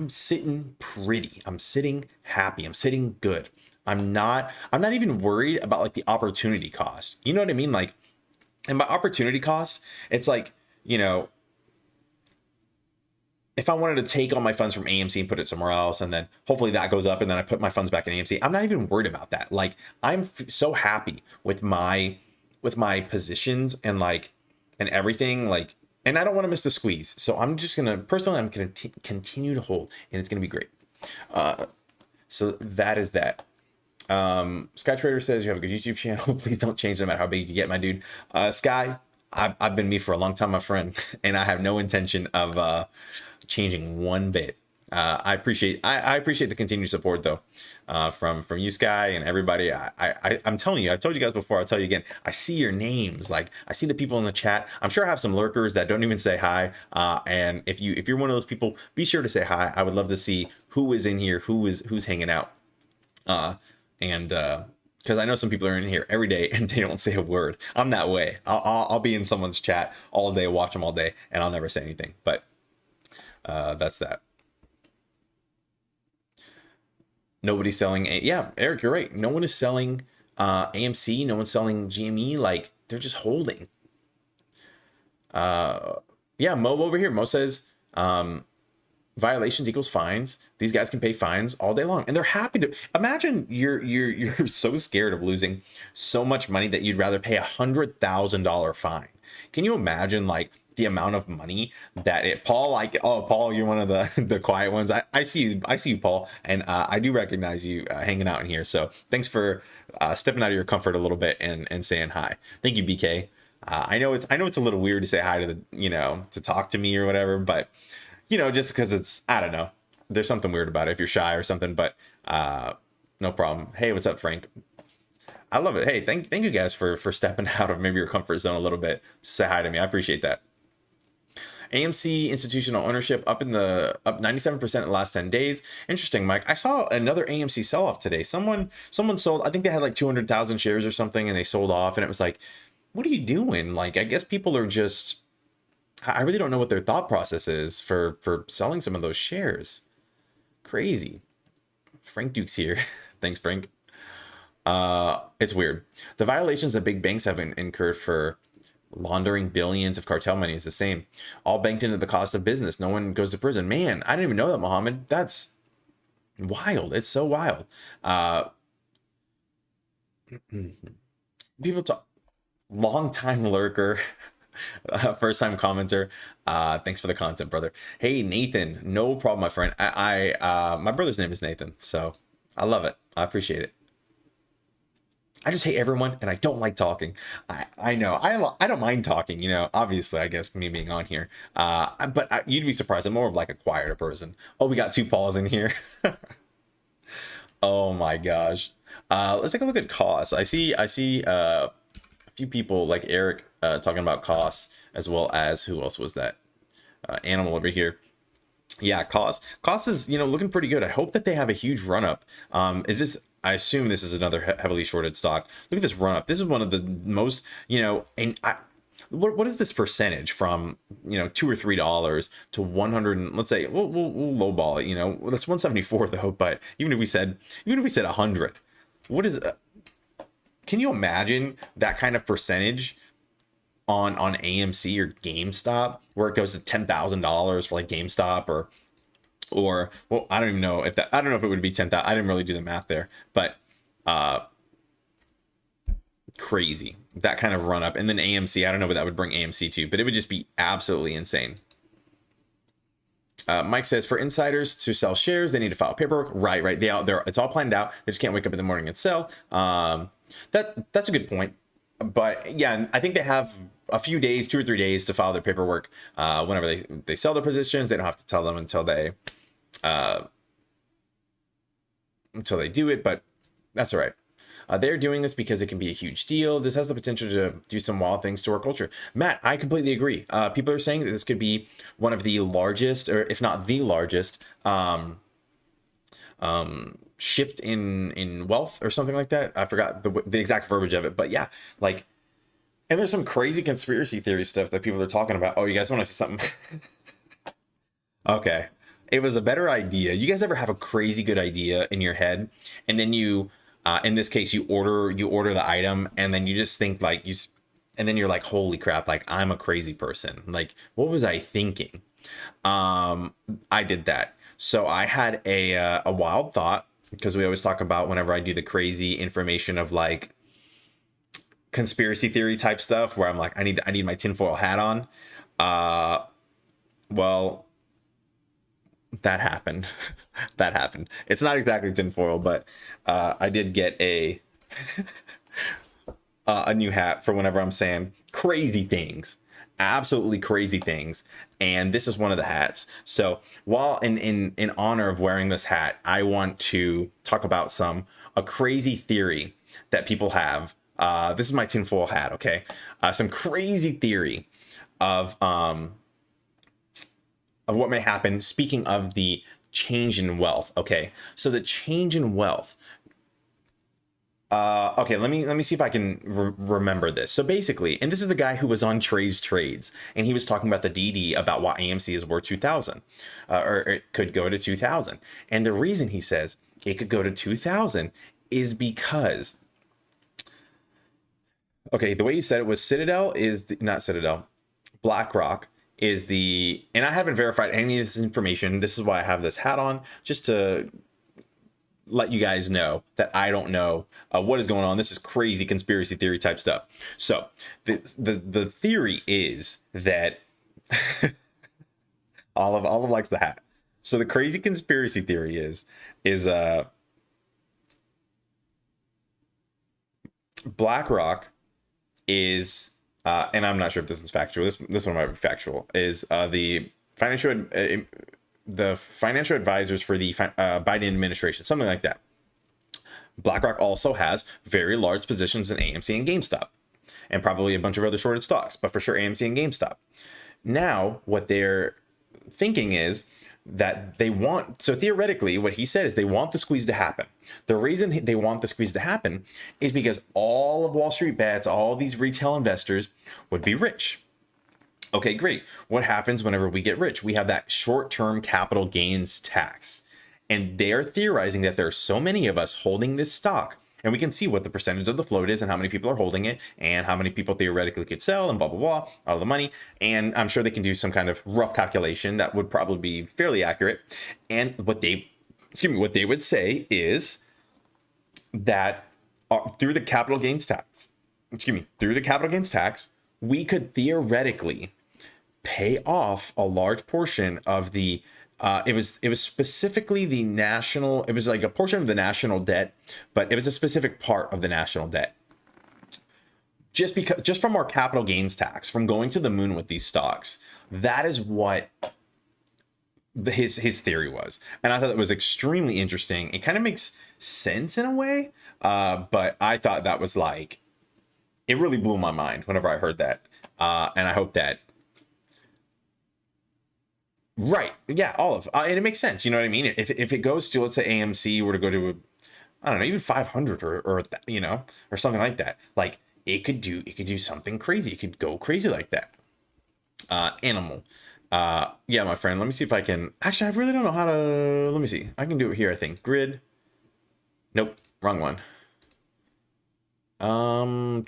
sitting pretty. I'm sitting happy. I'm sitting good. I'm not even worried about like the opportunity cost. You know what I mean? Like, and by opportunity cost, it's like, you know, if I wanted to take all my funds from AMC and put it somewhere else, and then hopefully that goes up and then I put my funds back in AMC, I'm not even worried about that. Like, I'm so happy with my positions and like, and everything, like, and I don't want to miss the squeeze. So I'm just going to, personally, I'm going to continue to hold, and it's going to be great. So that is that. Sky Trader says you have a good YouTube channel. Please don't change no matter how big you get, my dude. Sky, I've been me for a long time, my friend, and I have no intention of changing one bit. I appreciate the continued support though, from you, Sky, and everybody. I'm telling you, I told you guys before, I'll tell you again, I see your names, like I see the people in the chat. I'm sure I have some lurkers that don't even say hi, and if you're one of those people, be sure to say hi. I would love to see who is in here, who's hanging out, and because I know some people are in here every day and they don't say a word. I'm that way. I'll be in someone's chat all day, watch them all day, and I'll never say anything. But that's that. Nobody's selling yeah, Eric, you're right. No one is selling AMC. No one's selling GME. Like, they're just holding. Yeah, Mo over here. Mo says violations equals fines. These guys can pay fines all day long, and they're happy to. Imagine you're so scared of losing so much money that you'd rather pay $100,000 fine. Can you imagine like the amount of money that it, Paul, like, oh, Paul, you're one of the quiet ones. I see you, Paul, and I do recognize you hanging out in here. So thanks for stepping out of your comfort a little bit and saying hi. Thank you, BK. I know it's a little weird to say hi to to talk to me or whatever, but just because it's, I don't know, there's something weird about it if you're shy or something, but no problem. Hey, what's up, Frank? I love it. Hey, thank you guys for stepping out of maybe your comfort zone a little bit. Say hi to me. I appreciate that. AMC institutional ownership up 97% in the last 10 days. Interesting, Mike. I saw another AMC sell-off today. Someone sold, I think they had like 200,000 shares or something, and they sold off, and it was like, what are you doing? Like, I guess people are just, I really don't know what their thought process is for selling some of those shares. Crazy. Frank Duke's here. Thanks, Frank. It's weird. The violations that big banks have incurred for laundering billions of cartel money is the same. All banked into the cost of business. No one goes to prison. Man, I didn't even know that, Mohammed. That's wild. It's so wild. People talk. Long time lurker. First time commenter. Thanks for the content, brother. Hey, Nathan. No problem, my friend. My brother's name is Nathan, so I love it. I appreciate it. I just hate everyone, and I don't like talking. I know. I don't mind talking, obviously, I guess, me being on here. But you'd be surprised. I'm more of like a quieter person. Oh, we got two Pauls in here. Oh my gosh. Let's take a look at costs. I see a few people like Eric talking about costs, as well as, who else was that? Animal over here. Yeah, cost is, looking pretty good. I hope that they have a huge run up. I assume this is another heavily shorted stock. Look at this run up. This is one of the most, what is this percentage from, $2 or $3 to 100? Let's say we'll lowball it. That's 174 though. But even if we said 100, what is? Can you imagine that kind of percentage on AMC or GameStop, where it goes to $10,000 for like GameStop or well, I don't even know if that, I don't know if it would be 10,000. I didn't really do the math there, but crazy, that kind of run up. And then AMC, I don't know what that would bring AMC to, but it would just be absolutely insane. Mike says, for insiders to sell shares, they need to file paperwork. Right. It's all planned out. They just can't wake up in the morning and sell. That's a good point. But yeah, I think they have a few days, 2 or 3 days to file their paperwork. Whenever they sell their positions, they don't have to tell them until they do it. But that's all right. They're doing this because it can be a huge deal. This has the potential to do some wild things to our culture. Matt, I completely agree. People are saying that this could be one of the largest, or if not the largest, shift in wealth or something like that. I forgot the exact verbiage of it, but yeah, like, and there's some crazy conspiracy theory stuff that people are talking about. Oh, you guys want to see something? Okay. It was a better idea. You guys ever have a crazy good idea in your head, and then you, in this case, you order the item, and then you just think like and then you're like, holy crap, like I'm a crazy person. Like, what was I thinking? I did that. So I had a wild thought, because we always talk about whenever I do the crazy information of like conspiracy theory type stuff where I'm like, I need my tinfoil hat on. Well, that happened. That happened. It's not exactly tinfoil, but I did get a new hat for whenever I'm saying crazy things, absolutely crazy things. And this is one of the hats. So while in honor of wearing this hat, I want to talk about a crazy theory that people have. This is my tinfoil hat. Okay. Some crazy theory of what may happen. Speaking of the change in wealth. Okay. So the change in wealth. Okay, let me see if I can remember this. So basically, and this is the guy who was on Trey's Trades, and he was talking about the DD about why AMC is worth 2,000, or it could go to 2,000. And the reason he says it could go to 2,000 is because, okay, the way he said it was not Citadel, BlackRock is and I haven't verified any of this information. This is why I have this hat on, just to let you guys know that I don't know what is going on. This is crazy conspiracy theory type stuff. So the theory is that Olive likes the hat. So the crazy conspiracy theory is BlackRock is and I'm not sure if this is factual. This one might be factual. Is the financial advisors for the Biden administration, something like that. BlackRock also has very large positions in AMC and Gamestop, and probably a bunch of other shorted stocks, but for sure AMC and Gamestop. Now, what they're thinking is that so theoretically, what he said is they want the squeeze to happen. The reason they want the squeeze to happen is because all of Wall Street bets, all these retail investors would be rich. Okay, great. What happens whenever we get rich? We have that short-term capital gains tax. And they're theorizing that there are so many of us holding this stock, and we can see what the percentage of the float is and how many people are holding it and how many people theoretically could sell and blah, blah, blah, out of the money. And I'm sure they can do some kind of rough calculation that would probably be fairly accurate. And what they would say is that through the capital gains tax, we could theoretically pay off a large portion of the it was specifically the national, it was like a portion of the national debt, but it was a specific part of the national debt. Just from our capital gains tax, from going to the moon with these stocks, that is what his theory was. And I thought it was extremely interesting. It kind of makes sense in a way, but I thought that was like, it really blew my mind whenever I heard that. And I hope that, right. Yeah, Olive. And it makes sense. You know what I mean? If it goes to, let's say AMC were to go to, I don't know, even 500 or something like that. Like it could do something crazy. It could go crazy like that. Animal. Yeah, my friend, let me see if I can, actually, I really don't know how to, let me see. I can do it here, I think. Grid. Nope. Wrong one. And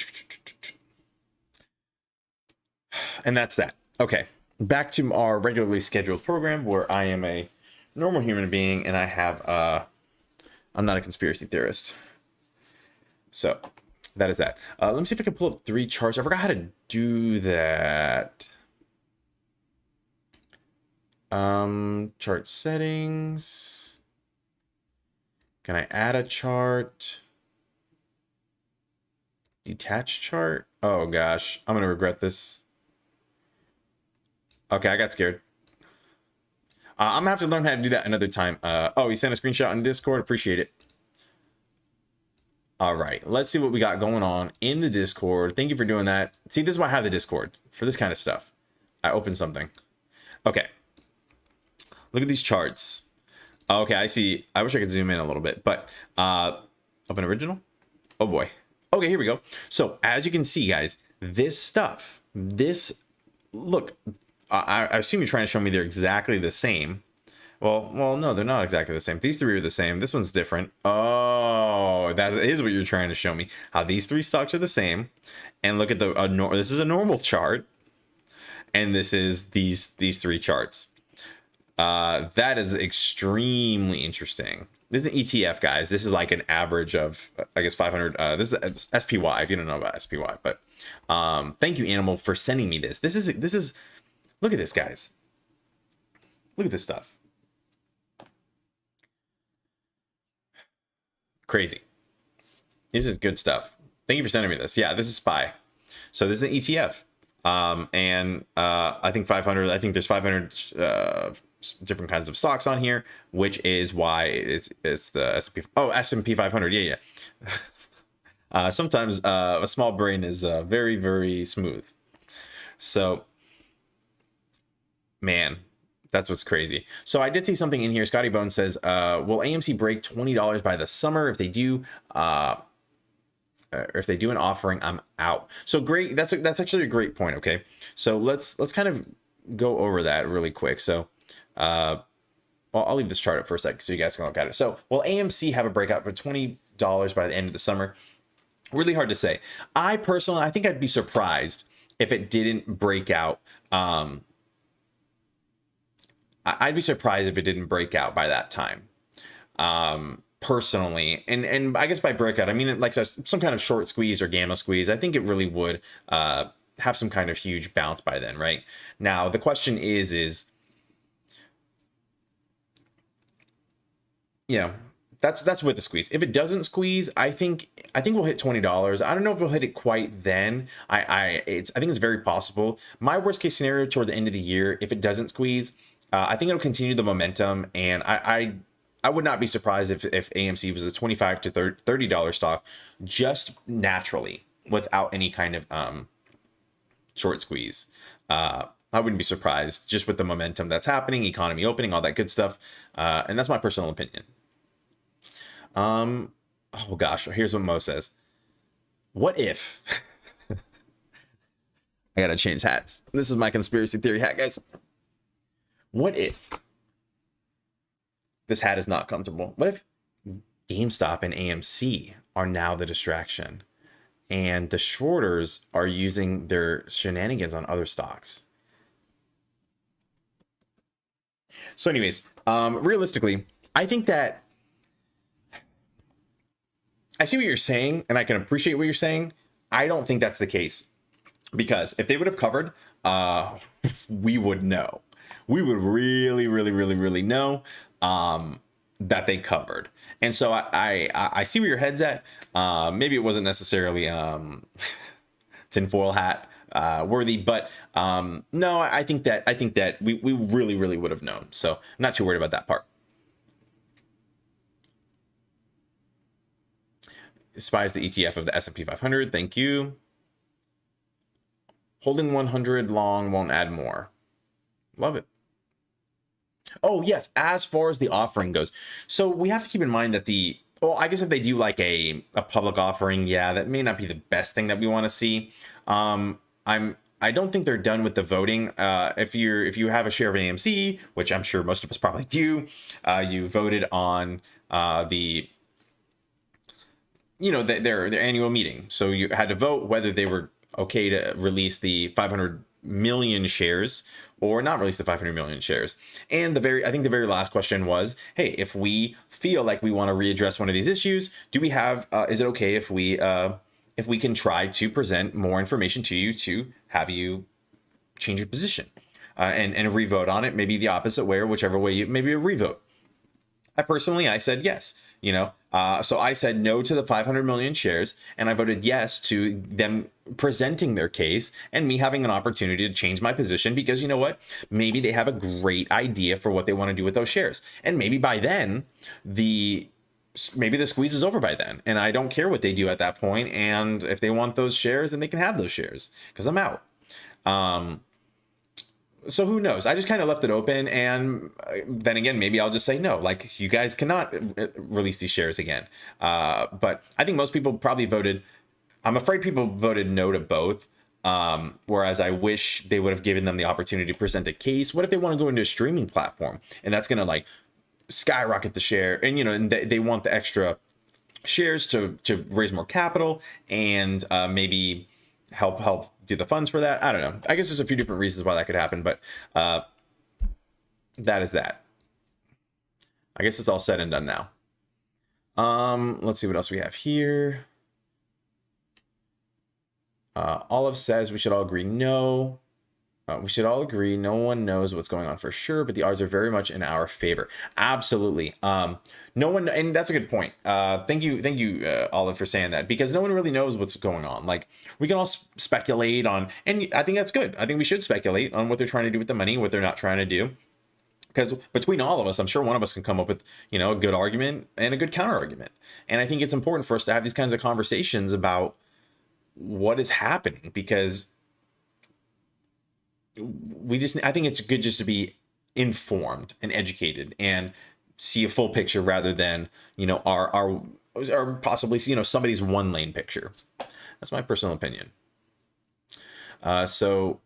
that's that. Okay. Back to our regularly scheduled program where I am a normal human being and I have I'm not a conspiracy theorist. So that is that. Let me see if I can pull up 3 charts. I forgot how to do that. Chart settings. Can I add a chart? Detach chart? Oh gosh, I'm gonna regret this. Okay, I got scared. I'm gonna have to learn how to do that another time. Oh, he sent a screenshot on Discord. Appreciate it. All right, let's see what we got going on in the Discord. Thank you for doing that. See, this is why I have the Discord, for this kind of stuff. I opened something. Okay. Look at these charts. Okay, I see. I wish I could zoom in a little bit, but open original. Oh boy. Okay, here we go. So as you can see, guys, this stuff, look, I assume you're trying to show me they're exactly the same. Well, no, they're not exactly the same. These three are the same. This one's different. Oh, that is what you're trying to show me. How these three stocks are the same. And look at this is a normal chart. And this is these three charts. That is extremely interesting. This is an ETF, guys. This is like an average of, I guess, 500. This is SPY, if you don't know about SPY. But thank you, Animal, for sending me this. This is, look at this, guys. Look at this stuff. Crazy. This is good stuff. Thank you for sending me this. Yeah, this is SPY. So this is an ETF. And I think 500. I think there's 500 different kinds of stocks on here, which is why it's the S&P. Oh, S&P 500. Yeah. Sometimes a small brain is very, very smooth. So, man, that's what's crazy. So I did see something in here. Scotty Bones says, will AMC break $20 by the summer? If they do, if they do an offering, I'm out. So great. That's actually a great point. Okay. So let's kind of go over that really quick. So, well, I'll leave this chart up for a second so you guys can look at it. So will AMC have a breakout for $20 by the end of the summer? Really hard to say. I think I'd be surprised if it didn't break out. I'd be surprised if it didn't break out by that time. Personally, and I guess by breakout, I mean like some kind of short squeeze or gamma squeeze. I think it really would have some kind of huge bounce by then, right? Now the question is yeah, that's with the squeeze. If it doesn't squeeze, I think we'll hit $20. I don't know if we'll hit it quite then. I think it's very possible. My worst case scenario toward the end of the year, if it doesn't squeeze, I think it'll continue the momentum, and I would not be surprised if AMC was a $25 to $30 stock just naturally without any kind of short squeeze. I wouldn't be surprised just with the momentum that's happening, economy opening, all that good stuff. And that's my personal opinion. Oh gosh, here's what Mo says. What if I gotta change hats? This is my conspiracy theory hat, guys. What if this hat is not comfortable? What if GameStop and AMC are now the distraction and the shorters are using their shenanigans on other stocks? So anyways, realistically, I think that I see what you're saying and I can appreciate what you're saying. I don't think that's the case, because if they would have covered, we would know. We would really know that they covered. And so I see where your head's at. Maybe it wasn't necessarily tinfoil hat worthy, but no, I think that we really would have known. So I'm not too worried about that part. SPY is the ETF of the S&P 500. Thank you. Holding 100 long won't add more. Love it. Oh, yes. As far as the offering goes. So we have to keep in mind that I guess if they do like a public offering, yeah, that may not be the best thing that we want to see. I don't think they're done with the voting. If you have a share of AMC, which I'm sure most of us probably do, you voted on their annual meeting. So you had to vote whether they were okay to release the 500 million shares or not release the 500 million shares. And I think the very last question was, hey, if we feel like we want to readdress one of these issues, do we have, is it okay if we can try to present more information to you to have you change your position? and revote on it, maybe the opposite way or whichever way maybe a revote. I said yes, so I said no to the 500 million shares, and I voted yes to them presenting their case and me having an opportunity to change my position, because you know what? Maybe they have a great idea for what they want to do with those shares. And maybe by then maybe the squeeze is over by then, and I don't care what they do at that point. And if they want those shares, then they can have those shares, because I'm out. So who knows? I just kind of left it open, and then again, maybe I'll just say no. Like, you guys cannot release these shares again. But I think most people probably voted. I'm afraid people voted no to both. Whereas I wish they would have given them the opportunity to present a case. What if they want to go into a streaming platform, and that's going to like skyrocket the share, and and they want the extra shares to raise more capital and maybe help do the funds for that. I don't know. I guess there's a few different reasons why that could happen, but that is that. I guess it's all said and done now. Let's see what else we have here. Olive says we should all agree no. We should all agree no one knows what's going on for sure, but the odds are very much in our favor. Absolutely. No one, and that's a good point. Thank you, Olive, for saying that, because no one really knows what's going on. Like, we can all speculate on, and I think that's good. I think we should speculate on what they're trying to do with the money, what they're not trying to do. Because between all of us, I'm sure one of us can come up with, a good argument and a good counter argument. And I think it's important for us to have these kinds of conversations about what is happening, because I think it's good just to be informed and educated and see a full picture rather than, our possibly, somebody's one lane picture. That's my personal opinion. So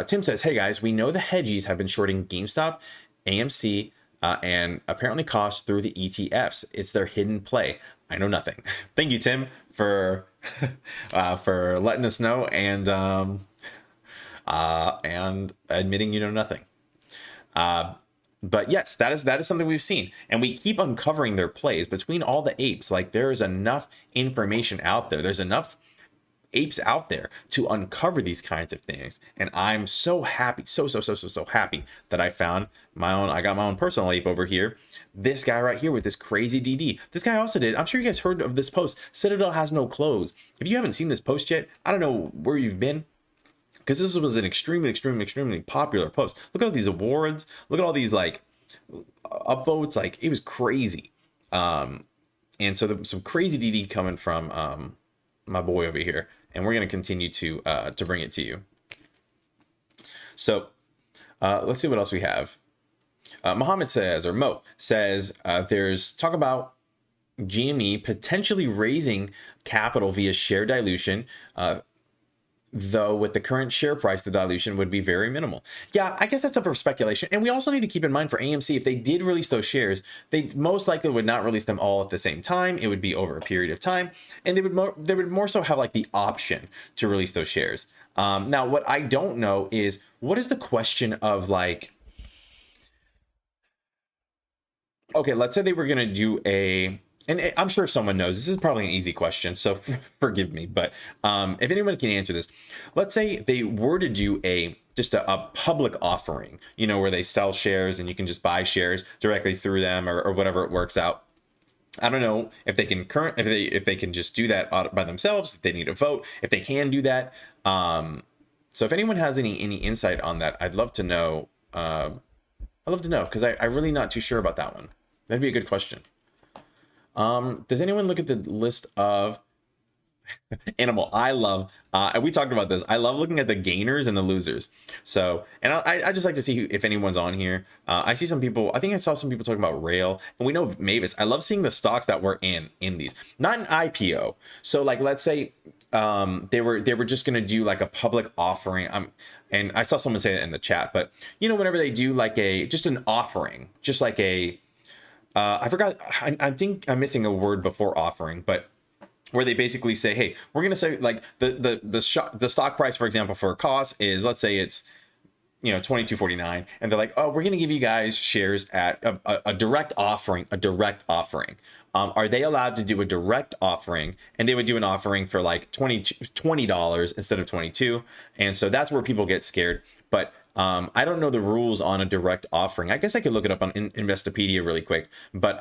Tim says, hey guys, we know the hedgies have been shorting GameStop, AMC, and apparently cost through the ETFs. It's their hidden play. I know nothing. Thank you, Tim, for letting us know and admitting you know nothing. But yes, that is something we've seen, and we keep uncovering their plays between all the apes. Like, there is enough information out there. There's enough apes out there to uncover these kinds of things, and I'm so happy, so happy that I found my own. I got my own personal ape over here. This guy right here with this crazy DD. This guy also did. I'm sure you guys heard of this post. Citadel has no clothes. If you haven't seen this post yet, I don't know where you've been, because this was an extremely popular post. Look at all these awards. Look at all these like upvotes. Like, it was crazy. And so there was some crazy DD coming from my boy over here, and we're going to continue to bring it to you. So let's see what else we have. Mohammed says, or Mo says, there's talk about Gme potentially raising capital via share dilution. Though with the current share price, the dilution would be very minimal. Yeah, I guess that's up for speculation. And we also need to keep in mind for AMC, if they did release those shares, they most likely would not release them all at the same time. It would be over a period of time, and they would more so have like the option to release those shares. Now, what I don't know is, what is the question of like, okay, let's say they were going to do and I'm sure someone knows. This is probably an easy question, so forgive me. But if anyone can answer this, let's say they were to do just a public offering, where they sell shares and you can just buy shares directly through them or whatever it works out. I don't know if they can if they can just do that by themselves. If they need a vote, if they can do that. So if anyone has any insight on that, I'd love to know. I'd love to know, because I'm really not too sure about that one. That'd be a good question. Does anyone look at the list of Animal? I love, and we talked about this. I love looking at the gainers and the losers. So, and I just like to see if anyone's on here. I see some people. I think I saw some people talking about Rail, and we know Mavis. I love seeing the stocks that were in these, not an IPO. So, like, let's say they were just gonna do like a public offering. And I saw someone say it in the chat, but whenever they do like just an offering, just like I forgot. I think I'm missing a word before offering, but where they basically say, hey, we're going to say like the stock price, for example, for a cost is, let's say it's, $22.49. And they're like, oh, we're going to give you guys shares at a direct offering, Are they allowed to do a direct offering? And they would do an offering for like $20 instead of 22. And so that's where people get scared. But I don't know the rules on a direct offering. I guess I could look it up on Investopedia really quick. But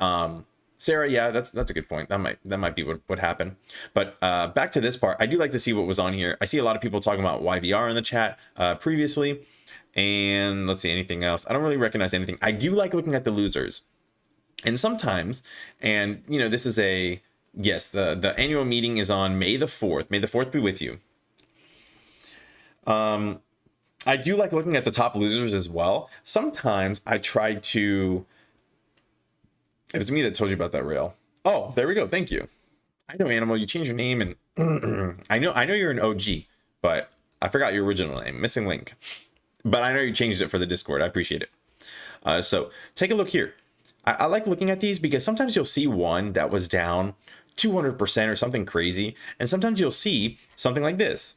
Sarah, yeah, that's a good point. That might be what happened. But back to this part, I do like to see what was on here. I see a lot of people talking about YVR in the chat previously. And let's see, anything else? I don't really recognize anything. I do like looking at the losers. And sometimes, and you know, this is yes, the annual meeting is on May the 4th. May the 4th be with you. I do like looking at the top losers as well. Sometimes I try to... It was me that told you about that rail. Oh, there we go. Thank you. I know, Animal. You changed your name, and I know you're an OG, but I forgot your original name. Missing link. But I know you changed it for the Discord. I appreciate it. So take a look here. I like looking at these because sometimes you'll see one that was down 200% or something crazy, and sometimes you'll see something like this.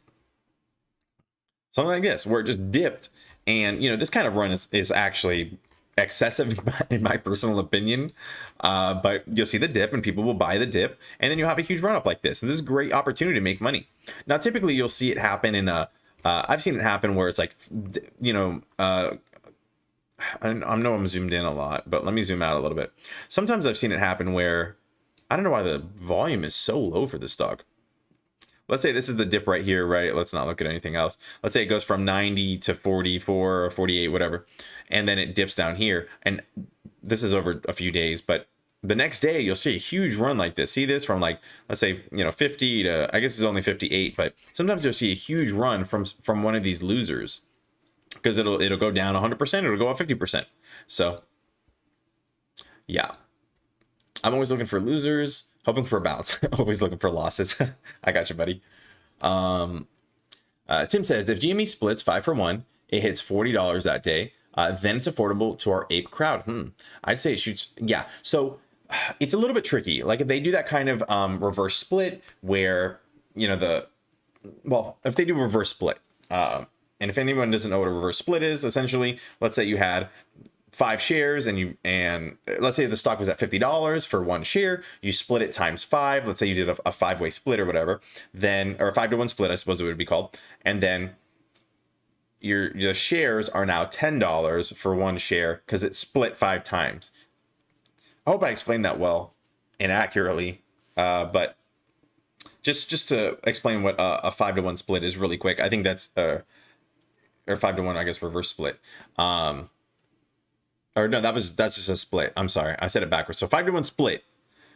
Something like this, where it just dipped. And, you know, this kind of run is actually excessive in my personal opinion. But you'll see the dip and people will buy the dip. And then you'll have a huge run up like this. And this is a great opportunity to make money. Now, typically you'll see it happen in I've seen it happen where it's like, you know, I know I'm zoomed in a lot, but let me zoom out a little bit. Sometimes I've seen it happen where, I don't know why the volume is so low for this stock. Let's say this is the dip right here, right? Let's not look at anything else. Let's say it goes from 90 to 44 or 48, whatever. And then it dips down here. And this is over a few days, but the next day you'll see a huge run like this. See this from like, let's say, you know, 50 to, I guess it's only 58, but sometimes you'll see a huge run from one of these losers because it'll go down 100%, it'll go up 50%. So yeah, I'm always looking for losers, hoping for a bounce. Always looking for losses. I got you, buddy. Tim says, if GME splits 5 for 1, it hits $40 that day. Then it's affordable to our ape crowd. I'd say it shoots. Yeah. So it's a little bit tricky. Like if they do that kind of reverse split where, you know, if they do reverse split, and if anyone doesn't know what a reverse split is, essentially, let's say you had 5 shares and let's say the stock was at $50 for 1 share, you split it times 5. Let's say you did a 5-way split or whatever, then, or a 5-to-1 split, I suppose it would be called. And then your shares are now $10 for 1 share because it split 5 times. I hope I explained that well and accurately, but just to explain what a 5-to-1 split is really quick. I think that's or 5-to-1, I guess, reverse split. Or no, that's just a split. I'm sorry, I said it backwards. So 5-to-1 split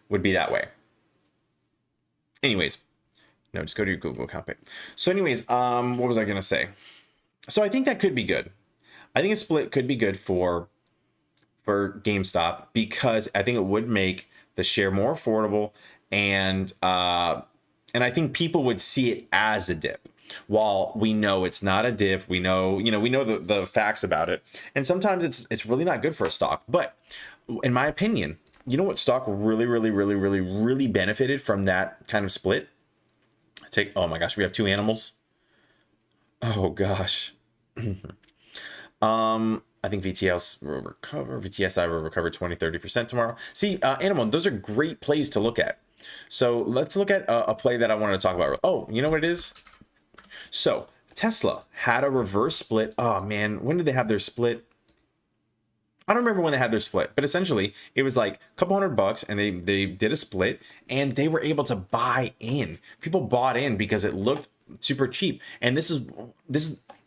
would be that way. Anyways, no, just go to your Google account page. So anyways, what was I gonna say? So I think that could be good. I think a split could be good for GameStop because I think it would make the share more affordable, and I think people would see it as a dip. While we know it's not a dip, we know the facts about it, and sometimes it's really not good for a stock. But in my opinion, you know what stock really benefited from that kind of split? Oh my gosh, we have 2 animals. Oh gosh. I think VTS will recover. VTSI will recover 20-30% tomorrow. See, Animal, those are great plays to look at. So let's look at a play that I wanted to talk about. Oh, you know what it is? So Tesla had a reverse split. Oh man, when did they have their split? I don't remember when they had their split, but essentially it was like a couple $100 and they did a split and they were able to buy in. People bought in because it looked super cheap. And this is,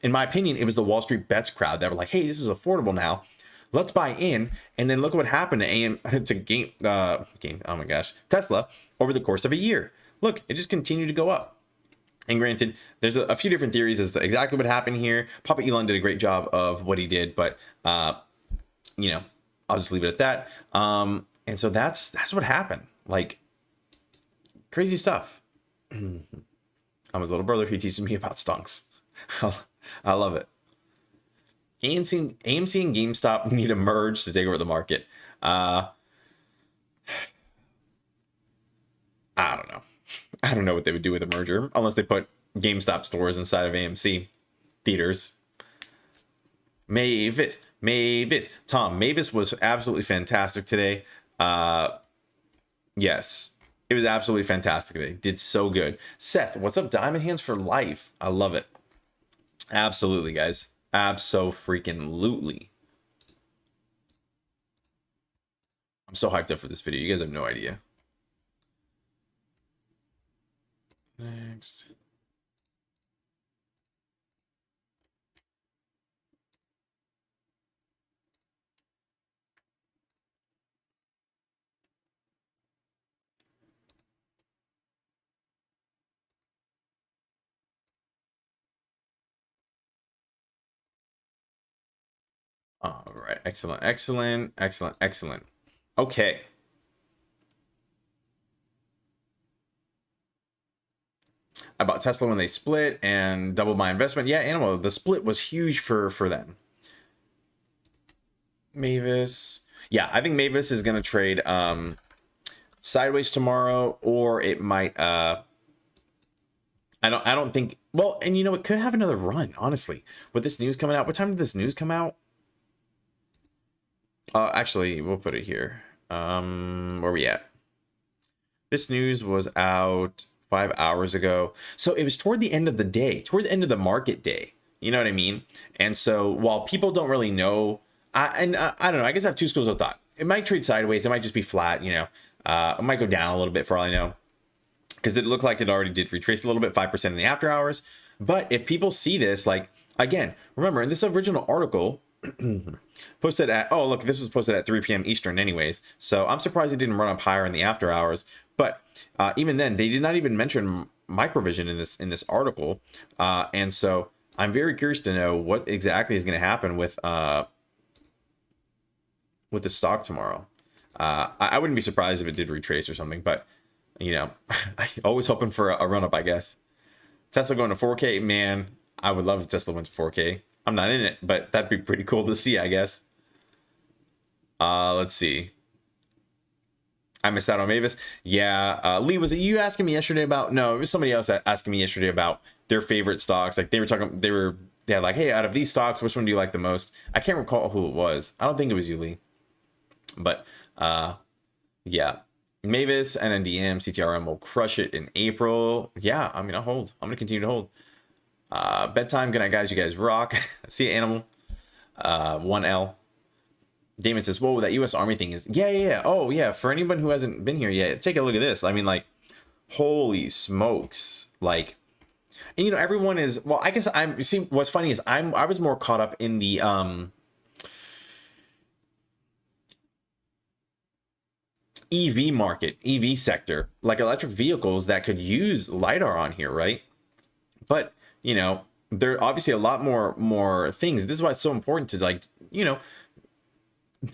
in my opinion, it was the Wall Street Bets crowd that were like, hey, this is affordable now. Let's buy in. And then look what happened oh my gosh, Tesla over the course of a year. Look, it just continued to go up. And granted, there's a few different theories as to exactly what happened here. Papa Elon did a great job of what he did, but you know, I'll just leave it at that. And so that's what happened. Like crazy stuff. I'm his little brother. He teaches me about stonks. I love it. AMC and GameStop need to merge to take over the market. I don't know. I don't know what they would do with a merger unless they put GameStop stores inside of AMC theaters. Mavis. Tom, Mavis was absolutely fantastic today. Yes, it was absolutely fantastic today. Did so good. Seth, what's up? Diamond Hands for life. I love it. Absolutely, guys. Abso-freaking-lutely. I'm so hyped up for this video. You guys have no idea. Next. All right. Excellent. Excellent. Excellent. Excellent. Okay. I bought Tesla when they split and doubled my investment. Yeah, Animal, the split was huge for them. Mavis. Yeah, I think Mavis is gonna trade sideways tomorrow, or it might I don't think, well, and you know, it could have another run, honestly. With this news coming out. What time did this news come out? Actually, we'll put it here. Where we at? This news was out 5 hours ago. So it was toward the end of the day, toward the end of the market day. You know what I mean? And so while people don't really know, I don't know, I guess I have two schools of thought. It might trade sideways. It might just be flat, you know. It might go down a little bit for all I know, because it looked like it already did retrace a little bit, 5% in the after hours. But if people see this, like, again, remember, in this original article, posted at, oh, look, this was posted at 3 p.m. Eastern anyways. So I'm surprised it didn't run up higher in the after hours. But even then, they did not even mention microvision in this article. And so I'm very curious to know what exactly is going to happen with the stock tomorrow. I wouldn't be surprised if it did retrace or something, but you know, always hoping for a run up, I guess. Tesla going to 4K, man, I would love if Tesla went to 4K. I'm not in it, but that'd be pretty cool to see, I guess. Let's see. I missed out on Mavis. Yeah, Lee, was it you asking me yesterday about? No, it was somebody else asking me yesterday about their favorite stocks. Like they had like, hey, out of these stocks, which one do you like the most? I can't recall who it was. I don't think it was you, Lee. But yeah, Mavis, NNDM, CTRM will crush it in April. Yeah, I'm gonna hold. I'm gonna continue to hold. Bedtime. Good night, guys. You guys rock. See you, Animal. 1L. Damon says, whoa, that US Army thing is... Yeah. Oh, yeah. For anyone who hasn't been here yet, take a look at this. I mean, like, holy smokes. Like, and, you know, everyone is... Well, I guess I'm... See, what's funny is I was more caught up in the... EV market, EV sector, like electric vehicles that could use LiDAR on here, right? But, you know, there are obviously a lot more things. This is why it's so important to, like, you know,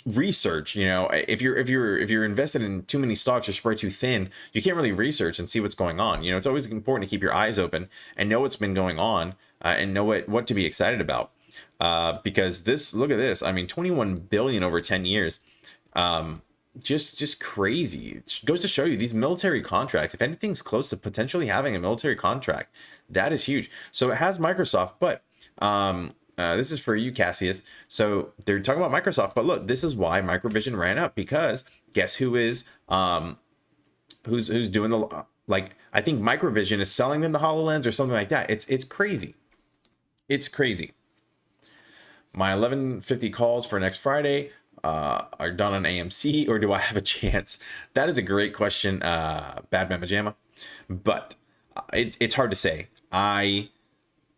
research. You know, if you're invested in too many stocks or spread too thin, you can't really research and see what's going on. You know, it's always important to keep your eyes open and know what's been going on, and know what to be excited about. Because look at this. I mean, 21 billion over 10 years. Just crazy. It goes to show you these military contracts. If anything's close to potentially having a military contract, that is huge. So it has Microsoft, but this is for you, Cassius. So they're talking about Microsoft, but look, this is why Microvision ran up, because guess who is who's doing the, like, I think Microvision is selling them the HoloLens or something like that. It's crazy. It's crazy. My 11:50 calls for next Friday are done on AMC, or do I have a chance? That is a great question, Bad Mama Jamma. But it's hard to say.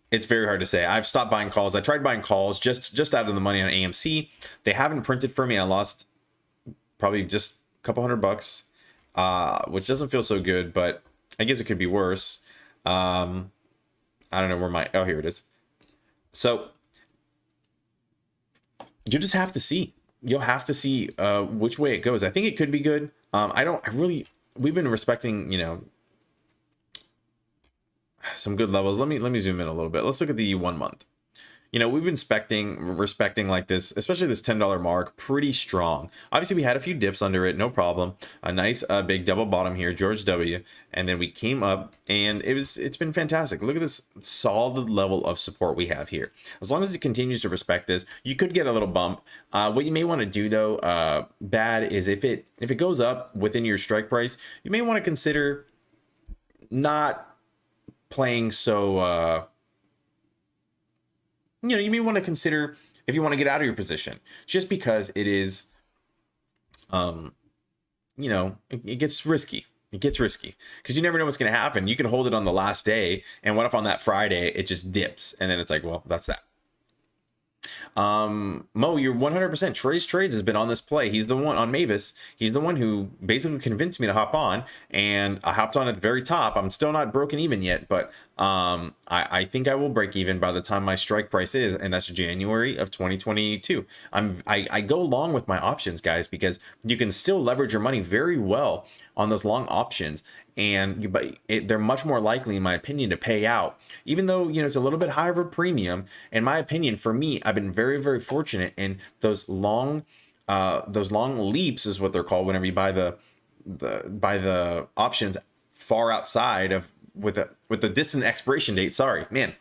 It's very hard to say. I've stopped buying calls. I tried buying calls just out of the money on AMC. They haven't printed for me. I lost probably just a couple $100, which doesn't feel so good, but I guess it could be worse. I don't know where oh, here it is. So you just have to see. You'll have to see which way it goes. I think it could be good. We've been respecting, you know, some good levels. Let me zoom in a little bit. Let's look at the 1 month. You know, we've been respecting like this, especially this $10 mark, pretty strong. Obviously, we had a few dips under it, no problem. A nice big double bottom here, George W. And then we came up, and it's been fantastic. Look at this solid level of support we have here. As long as it continues to respect this, you could get a little bump. What you may want to do though, bad, is if it goes up within your strike price, you may want to consider not playing so you may want to consider if you want to get out of your position, just because it is, it gets risky. It gets risky because you never know what's going to happen. You can hold it on the last day, and what if on that Friday it just dips, and then it's like, well, that's that. Mo, you're 100%. Trey's Trades has been on this play. He's the one on Mavis. He's the one who basically convinced me to hop on, and I hopped on at the very top. I'm still not broken even yet, but I think I will break even by the time my strike price is, and that's January of 2022. I go long with my options, guys, because you can still leverage your money very well on those long options, and they're much more likely, in my opinion, to pay out, even though it's a little bit higher of a premium. In my opinion, for me, I've been very, very fortunate in those long leaps, is what they're called, whenever you buy the options far outside of with the distant expiration date. Sorry, man.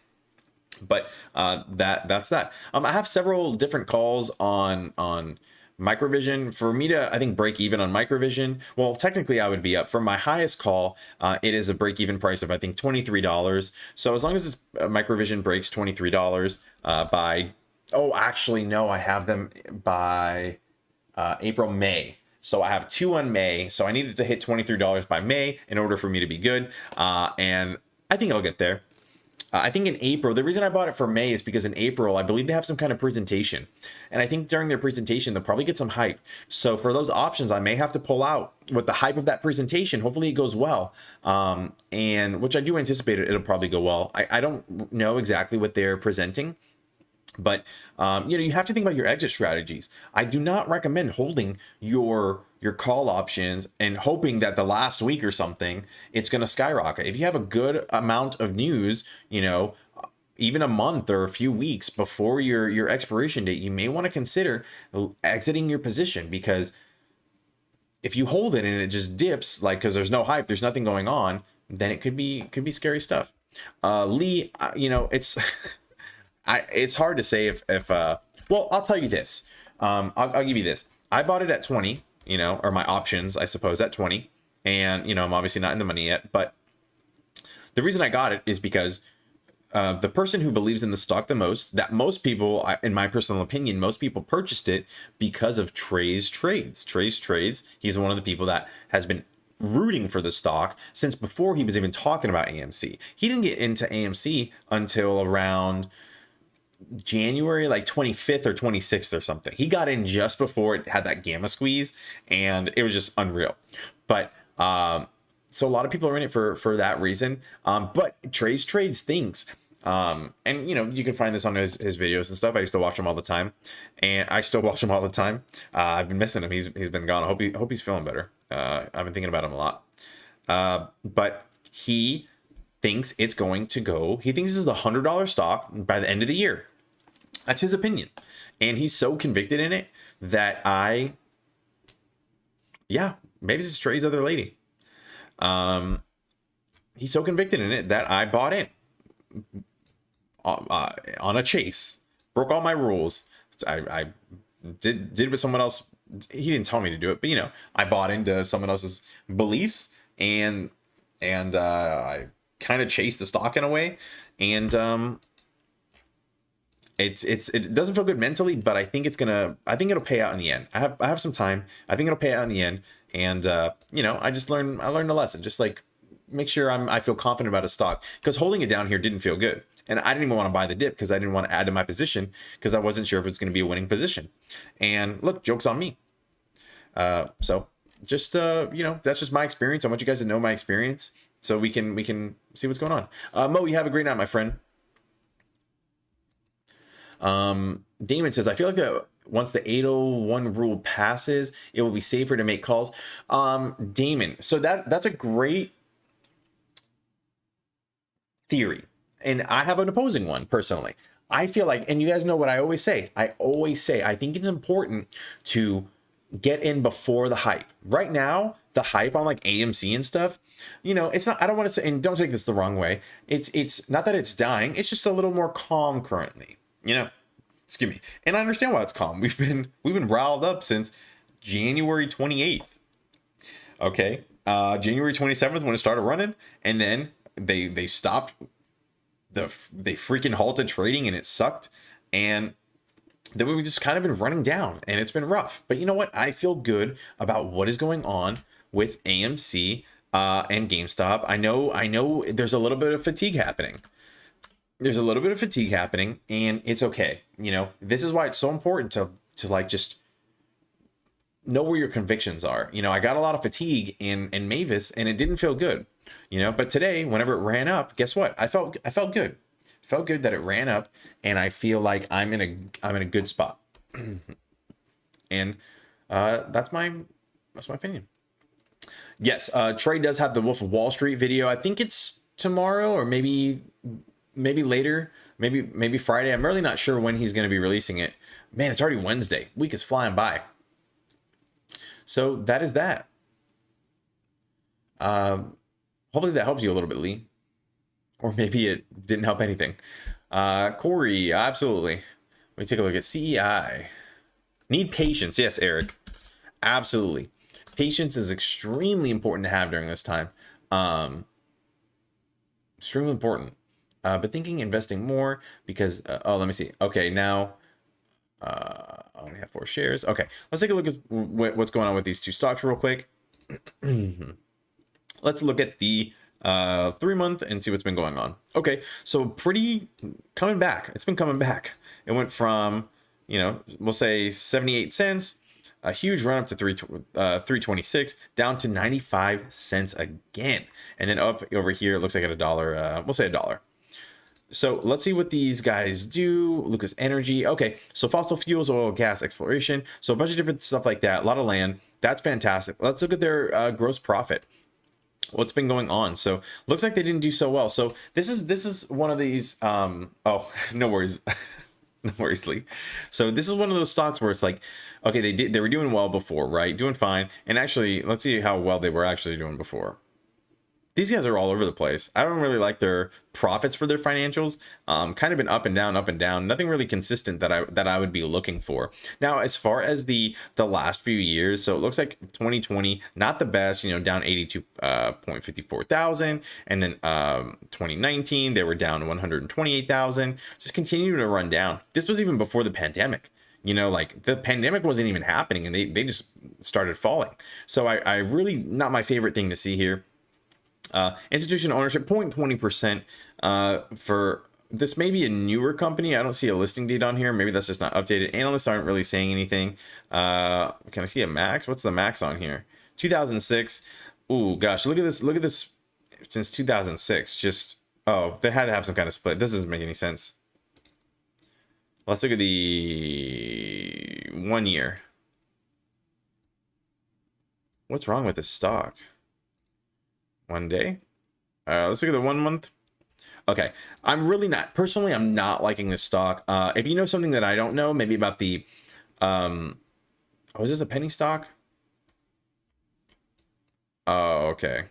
But that's that. I have several different calls on Microvision. For me to, I think, break even on Microvision, well, technically I would be up. For my highest call, it is a break even price of, I think, $23. So as long as this Microvision breaks $23 by, actually no, I have them by April, May. So I have 2 on May. So I needed to hit $23 by May in order for me to be good. And I think I'll get there. I think in April, the reason I bought it for May is because in April, I believe they have some kind of presentation. And I think during their presentation, they'll probably get some hype. So for those options, I may have to pull out with the hype of that presentation. Hopefully it goes well. And which I do anticipate it'll probably go well. I don't know exactly what they're presenting. But, you have to think about your exit strategies. I do not recommend holding your call options and hoping that the last week or something, it's going to skyrocket. If you have a good amount of news, even a month or a few weeks before your expiration date, you may want to consider exiting your position, because if you hold it and it just dips, like, because there's no hype, there's nothing going on, then it could be scary stuff. Lee, it's... it's hard to say if well, I'll tell you this. I'll give you this. I bought it at 20, or my options, I suppose, at 20. And, I'm obviously not in the money yet. But the reason I got it is because the person who believes in the stock the most, that most people, in my personal opinion, most people purchased it because of Trey's Trades. Trey's Trades, he's one of the people that has been rooting for the stock since before he was even talking about AMC. He didn't get into AMC until around January, like 25th or 26th or something. He got in just before it had that gamma squeeze, and it was just unreal. But so a lot of people are in it for that reason. But Trey's Trades thinks, and you can find this on his videos and stuff. I used to watch him all the time, and I still watch him all the time. I've been missing him. He's been gone. I hope he's feeling better. I've been thinking about him a lot. But he thinks it's going to go. He thinks this is a $100 stock by the end of the year. That's his opinion, and he's so convicted in it that maybe this is Trey's other lady. He's so convicted in it that I bought in on a chase, broke all my rules. I did with someone else. He didn't tell me to do it, but I bought into someone else's beliefs, and I kind of chased the stock in a way, and it doesn't feel good mentally, but I think it'll pay out in the end. I have some time. I think it'll pay out in the end, and I learned a lesson. Just like, make sure I feel confident about a stock, because holding it down here didn't feel good, and I didn't even want to buy the dip because I didn't want to add to my position because I wasn't sure if it's going to be a winning position. And look, joke's on me. So just that's just my experience. I want you guys to know my experience, so we can see what's going on. Mo, you have a great night, my friend. Damon says, I feel like that once the 801 rule passes, it will be safer to make calls. Damon, so that's a great theory, and I have an opposing one personally. I feel like, and you guys know what I always say, I think it's important to get in before the hype. Right now, the hype on like AMC and stuff, it's not, I don't want to say, and don't take this the wrong way, it's not that it's dying, it's just a little more calm currently. Excuse me. And I understand why it's calm. We've been riled up since January 28th. Okay. January 27th when it started running, and then they stopped they freaking halted trading and it sucked. And then we've just kind of been running down and it's been rough. But you know what? I feel good about what is going on with AMC and GameStop. I know there's a little bit of fatigue happening. There's a little bit of fatigue happening, and it's okay. You know, this is why it's so important to like just know where your convictions are. You know, I got a lot of fatigue in Mavis and it didn't feel good, you know, but today, whenever it ran up, guess what? I felt good. Felt good that it ran up, and I feel like I'm in a good spot. And that's my opinion. Yes, Trey does have the Wolf of Wall Street video. I think it's tomorrow or maybe later, maybe Friday. I'm really not sure when he's going to be releasing it. Man, it's already Wednesday. Week is flying by. So that is that. Hopefully that helps you a little bit, Lee. Or maybe it didn't help anything. Corey, absolutely. Let me take a look at CEI. Need patience. Yes, Eric. Absolutely. Patience is extremely important to have during this time. Extremely important. But thinking investing more because, oh, let me see. Okay, now I only have 4 shares. Okay, let's take a look at what's going on with these two stocks real quick. Let's look at the 3-month and see what's been going on. Okay, so pretty coming back. It's been coming back. It went from, you know, we'll say 78 cents, a huge run up to 326, down to 95 cents again, and then up over here. It looks like at $1. We'll say $1. So let's see what these guys do. Lucas Energy. Okay, so fossil fuels, oil, gas exploration. So a bunch of different stuff like that. A lot of land. That's fantastic. Let's look at their gross profit. What's been going on? So looks like they didn't do so well. So this is one of these. Oh, no worries. No worries, Lee. So this is one of those stocks where it's like, okay, they were doing well before, right? Doing fine. And actually, let's see how well they were actually doing before. These guys are all over the place. I don't really like their profits for their financials. Kind of been up and down. Nothing really consistent that I would be looking for. Now, as far as the last few years, so it looks like 2020, not the best, you know, down 82.54 thousand. And then 2019, they were down 128,000. Just continuing to run down. This was even before the pandemic. You know, like the pandemic wasn't even happening and they just started falling. So I really, not my favorite thing to see here. Institutional ownership 0.20% for this may be a newer company. I don't see a listing date on here. Maybe that's just not updated. Analysts aren't really saying anything. Can I see a max? What's the max on here? 2006. Ooh, gosh, look at this since 2006. Just, oh, they had to have some kind of split. This doesn't make any sense. Let's look at the 1 year. What's wrong with this stock? 1 day. Let's look at the 1 month. Okay, I'm really not personally. I'm not liking this stock. If you know something that I don't know, maybe about the, oh, is this a penny stock? Oh, okay.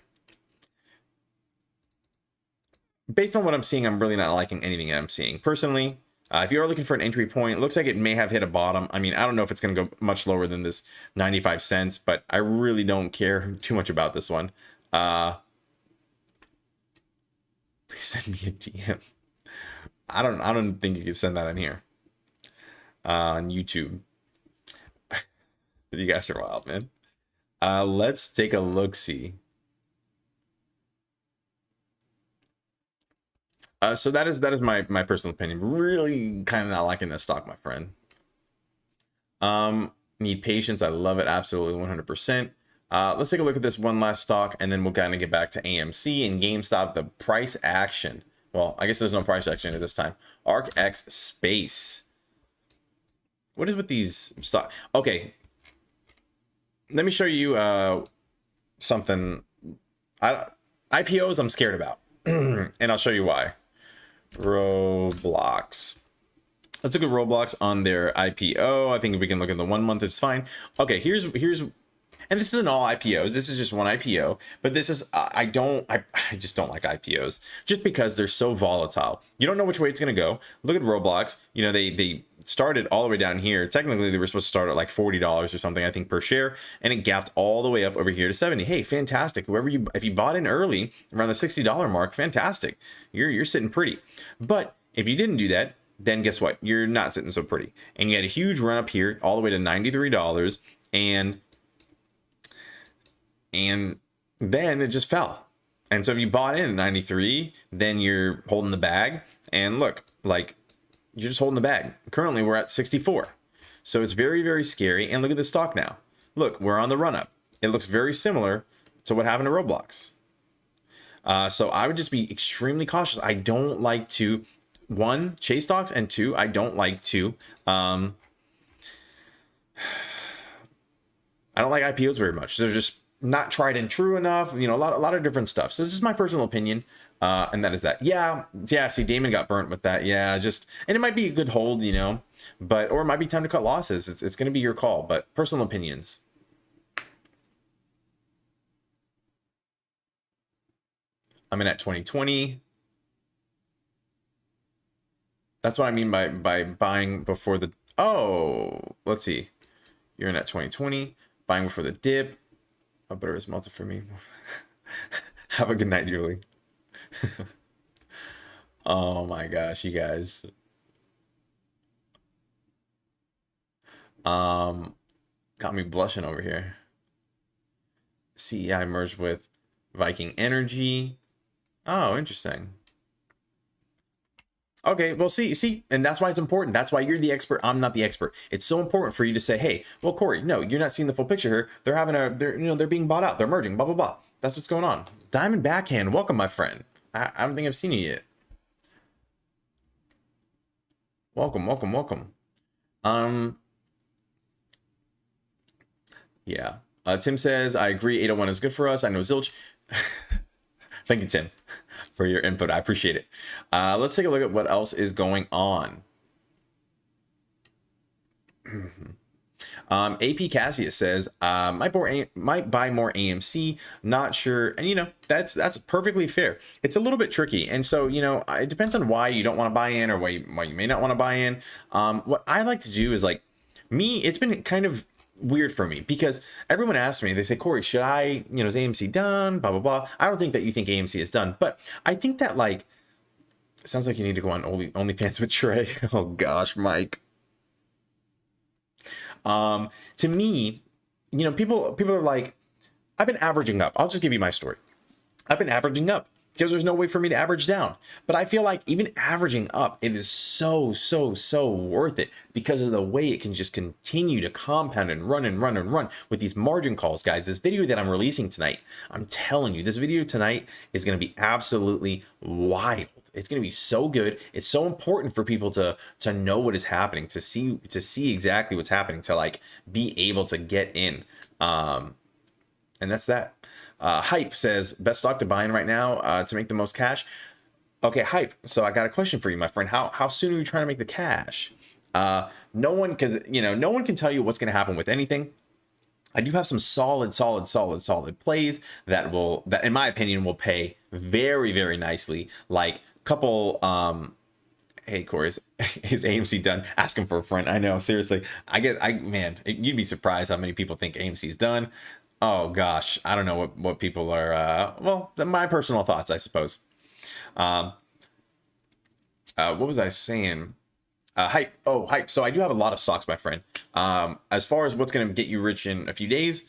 Based on what I'm seeing, I'm really not liking anything that I'm seeing personally. If you are looking for an entry point, it looks like it may have hit a bottom. I mean, I don't know if it's going to go much lower than this 95 cents, but I really don't care too much about this one. Please send me a DM. I don't think you can send that in here. On YouTube. You guys are wild, man. Let's take a look-see. So that is my personal opinion. Really kind of not liking this stock, my friend. Need patience. I love it. Absolutely 100%. Let's take a look at this one last stock, and then we'll kind of get back to AMC and GameStop. The price action. Well, I guess there's no price action at this time. ArcX Space. What is with these stock? Okay. Let me show you something. IPOs I'm scared about. And I'll show you why. Roblox. Let's look at Roblox on their IPO. I think if we can look at the 1 month, it's fine. Okay, here's and this isn't all IPOs. This is just one IPO, but this is I just don't like IPOs just because they're so volatile. You don't know which way it's going to go. Look at Roblox. You know, they started all the way down here. Technically, they were supposed to start at like $40 or something, I think, per share, and it gapped all the way up over here to 70. Hey, fantastic. If you bought in early around the $60 mark, fantastic. You're sitting pretty. But if you didn't do that, then guess what? You're not sitting so pretty. And you had a huge run up here all the way to $93, and then it just fell. And so if you bought in at 93, then you're holding the bag. And look, like, you're just holding the bag. Currently, we're at 64. So it's very, very scary. And look at the stock now. Look, we're on the run up. It looks very similar to what happened to Roblox. So I would just be extremely cautious. I don't like to, one, chase stocks, and two, I don't like to, I don't like IPOs very much. They're just not tried and true enough. You know, a lot of different stuff. So this is my personal opinion. And that is that. Yeah. See, Damon got burnt with that. Yeah, and it might be a good hold, you know, or it might be time to cut losses. It's going to be your call, but personal opinions. I'm in at 2020. That's what I mean by buying before the, let's see. You're in at 2020, buying before the dip. My butter is melted for me. Have a good night, Julie. Oh my gosh, you guys. Got me blushing over here. CEI merged with Viking Energy. Oh, interesting. Okay, well, see, and that's why it's important. That's why you're the expert. I'm not the expert. It's so important for you to say, hey, well, Corey, no, you're not seeing the full picture here. They're being bought out. They're merging, blah, blah, blah. That's what's going on. Diamond Backhand, welcome, my friend. I don't think I've seen you yet. Welcome. Yeah. Tim says, I agree. 801 is good for us. I know Zilch. Thank you, Tim, for your input. I appreciate it. Let's take a look at what else is going on. AP Cassius says, might buy more AMC, not sure. And, you know, that's perfectly fair. It's a little bit tricky. And so, you know, it depends on why you don't want to buy in or why you may not want to buy in. What I like to do is, like, it's been kind of weird for me because everyone asks me, they say, Corey, should I, you know, is AMC done? Blah, blah, blah. I don't think that you think AMC is done, but I think that, like, it sounds like you need to go on OnlyFans with Trey. Oh gosh, Mike. To me, you know, people are like, I've been averaging up. I'll just give you my story. I've been averaging up because there's no way for me to average down. But I feel like even averaging up, it is so worth it because of the way it can just continue to compound and run with these margin calls, guys. This video that I'm releasing tonight, I'm telling you, this video tonight is going to be absolutely wild. It's going to be so good. It's so important for people to know what is happening, to see exactly what's happening, to like be able to get in. And that's that. Hype says, best stock to buy in right now to make the most cash. Okay, Hype. So I got a question for you, my friend. How soon are you trying to make the cash? No one can tell you what's going to happen with anything. I do have some solid plays that in my opinion will pay very nicely. Like couple, hey Corey, is AMC done? Ask him for a friend. I know, seriously. You'd be surprised how many people think AMC's done. Oh gosh, I don't know what people are, my personal thoughts, I suppose. What was I saying? Hype. Oh, Hype. So I do have a lot of stocks, my friend. As far as what's going to get you rich in a few days,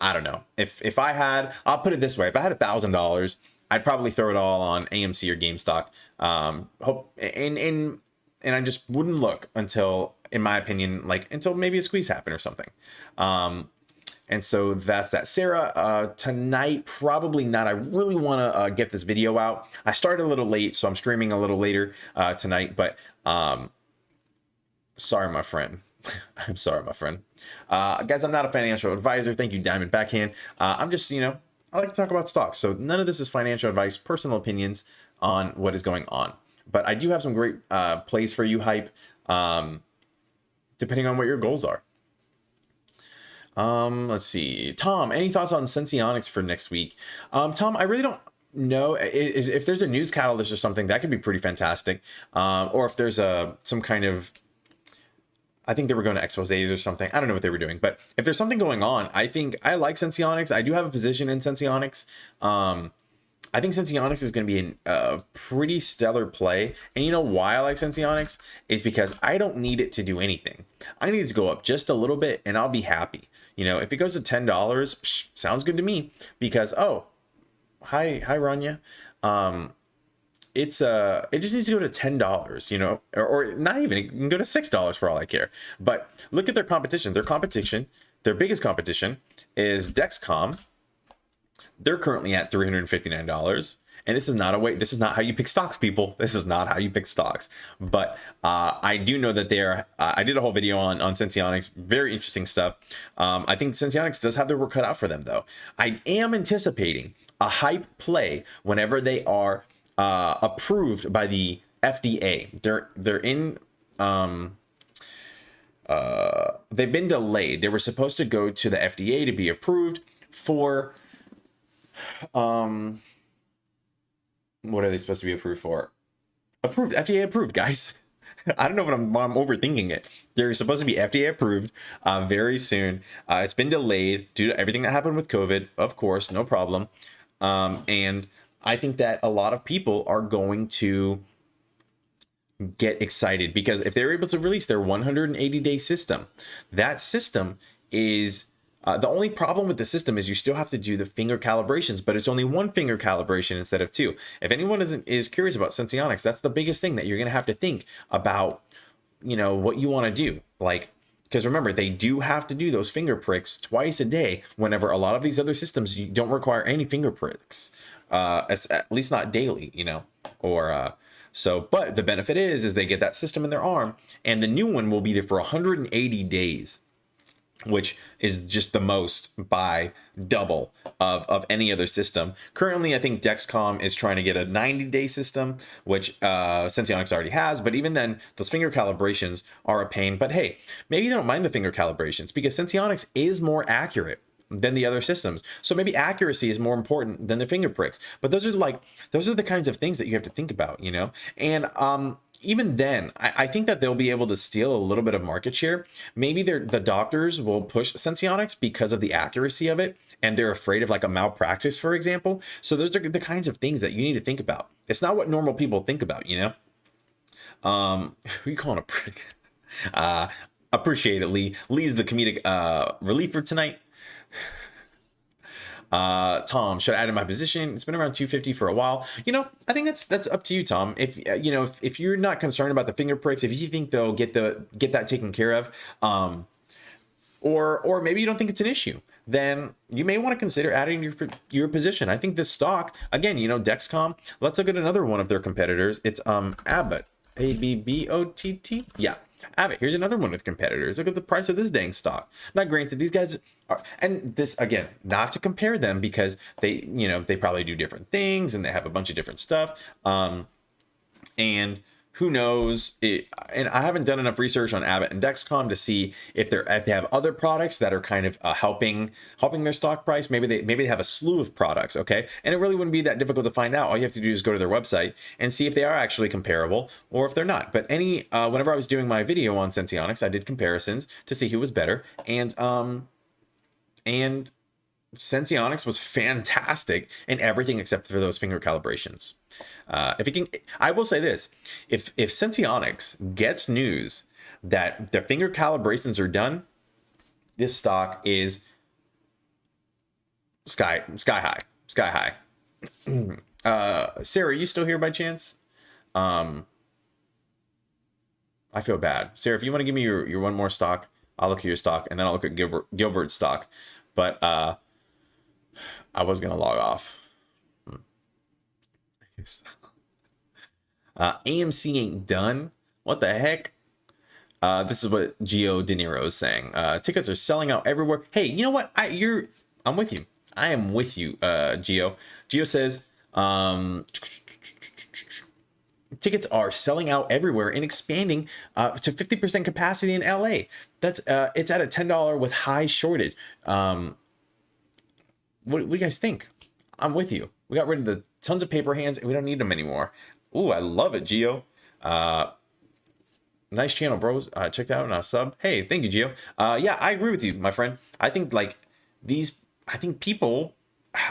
I don't know. If I had, I'll put it this way. If I had $1,000, I'd probably throw it all on AMC or GameStop. And I just wouldn't look until, in my opinion, until maybe a squeeze happened or something. And so that's that. Sarah, tonight, probably not. I really want to get this video out. I started a little late, so I'm streaming a little later tonight, but sorry, my friend. I'm sorry, my friend. Guys, I'm not a financial advisor. Thank you, Diamond Backhand. I'm just, I like to talk about stocks. So none of this is financial advice, personal opinions on what is going on. But I do have some great plays for you, Hype, depending on what your goals are. Let's see. Tom, any thoughts on Sensionics for next week? Tom, I really don't know. If there's a news catalyst or something, that could be pretty fantastic. Or if there's some kind of I think they were going to exposés or something. I don't know what they were doing, but if there's something going on, I think I like Sensionics. I do have a position in Sensionics. I think Sensionics is going to be a pretty stellar play. And you know why I like Sensionics? Is because I don't need it to do anything. I need it to go up just a little bit and I'll be happy. You know, if it goes to $10, sounds good to me. Because, oh, hi Rania. It just needs to go to $10, you know, or not even, it can go to $6 for all I care. But look at their competition. Their biggest competition is Dexcom. They're currently at $359. And this is not how you pick stocks, people. This is not how you pick stocks. But I do know that I did a whole video on Sensionics, very interesting stuff. I think Sensionics does have their work cut out for them, though. I am anticipating a hype play whenever they are approved by the FDA. They're in they've been delayed. They were supposed to go to the FDA to be approved for what are they supposed to be approved for? Approved, FDA approved, guys. I don't know what I'm overthinking it. They're supposed to be FDA approved very soon. It's been delayed due to everything that happened with COVID, of course, no problem. And I think that a lot of people are going to get excited because if they're able to release their 180-day system, that system is the only problem with the system is you still have to do the finger calibrations, but it's only one finger calibration instead of two. If anyone is curious about Sensionics, that's the biggest thing that you're going to have to think about, you know, what you want to do. Like, because remember, they do have to do those finger pricks twice a day, whenever a lot of these other systems, you don't require any finger pricks, at least not daily, you know, or but the benefit is they get that system in their arm, and the new one will be there for 180 days. Which is just the most by double of any other system. Currently, I think Dexcom is trying to get a 90-day system, which Sensionics already has. But even then, those finger calibrations are a pain. But hey, maybe they don't mind the finger calibrations because Sensionics is more accurate than the other systems. So maybe accuracy is more important than the finger pricks. But those are the kinds of things that you have to think about, you know? And even then, I think that they'll be able to steal a little bit of market share. Maybe the doctors will push Sensionics because of the accuracy of it, and they're afraid of like a malpractice, for example. So those are the kinds of things that you need to think about. It's not what normal people think about, you know? Who you calling a prick? Appreciate it, Lee. Lee's the comedic relief for tonight. Tom, should I add in my position? It's been around 250 for a while. You know, I think that's up to you, Tom. If you know, if you're not concerned about the finger pricks, if you think they'll get that taken care of, or maybe you don't think it's an issue, then you may want to consider adding your position. I think this stock, again, you know, Dexcom. Let's look at another one of their competitors. It's Abbott, Abbott. Yeah. Abbott, here's another one with competitors. Look at the price of this dang stock. Now, granted, these guys are, and this again, not to compare them because they probably do different things and they have a bunch of different stuff. And who knows it, and I haven't done enough research on Abbott and Dexcom to see if they have other products that are kind of helping their stock price. Maybe they have a slew of products, okay? And it really wouldn't be that difficult to find out. All you have to do is go to their website and see if they are actually comparable or if they're not. But whenever I was doing my video on Sensionics, I did comparisons to see who was better, and Sensionics was fantastic in everything except for those finger calibrations. If it can, I will say this: if Sensionics gets news that the finger calibrations are done, this stock is sky high. Sarah, are you still here by chance? I feel bad, Sarah. If you want to give me your one more stock, I'll look at your stock, and then I'll look at Gilbert's stock. But I was gonna log off. AMC ain't done. What the heck? This is what Gio De Niro is saying. Tickets are selling out everywhere. Hey, you know what? I'm with you. I am with you, Gio. Gio says tickets are selling out everywhere and expanding to 50% capacity in LA. That's it's at a $10 with high shortage. What do you guys think? I'm with you. We got rid of the tons of paper hands and we don't need them anymore. Ooh, I love it, Gio. Nice channel, bros. Checked out and sub. Hey, thank you, Gio. Yeah, I agree with you, my friend. I think like I think people,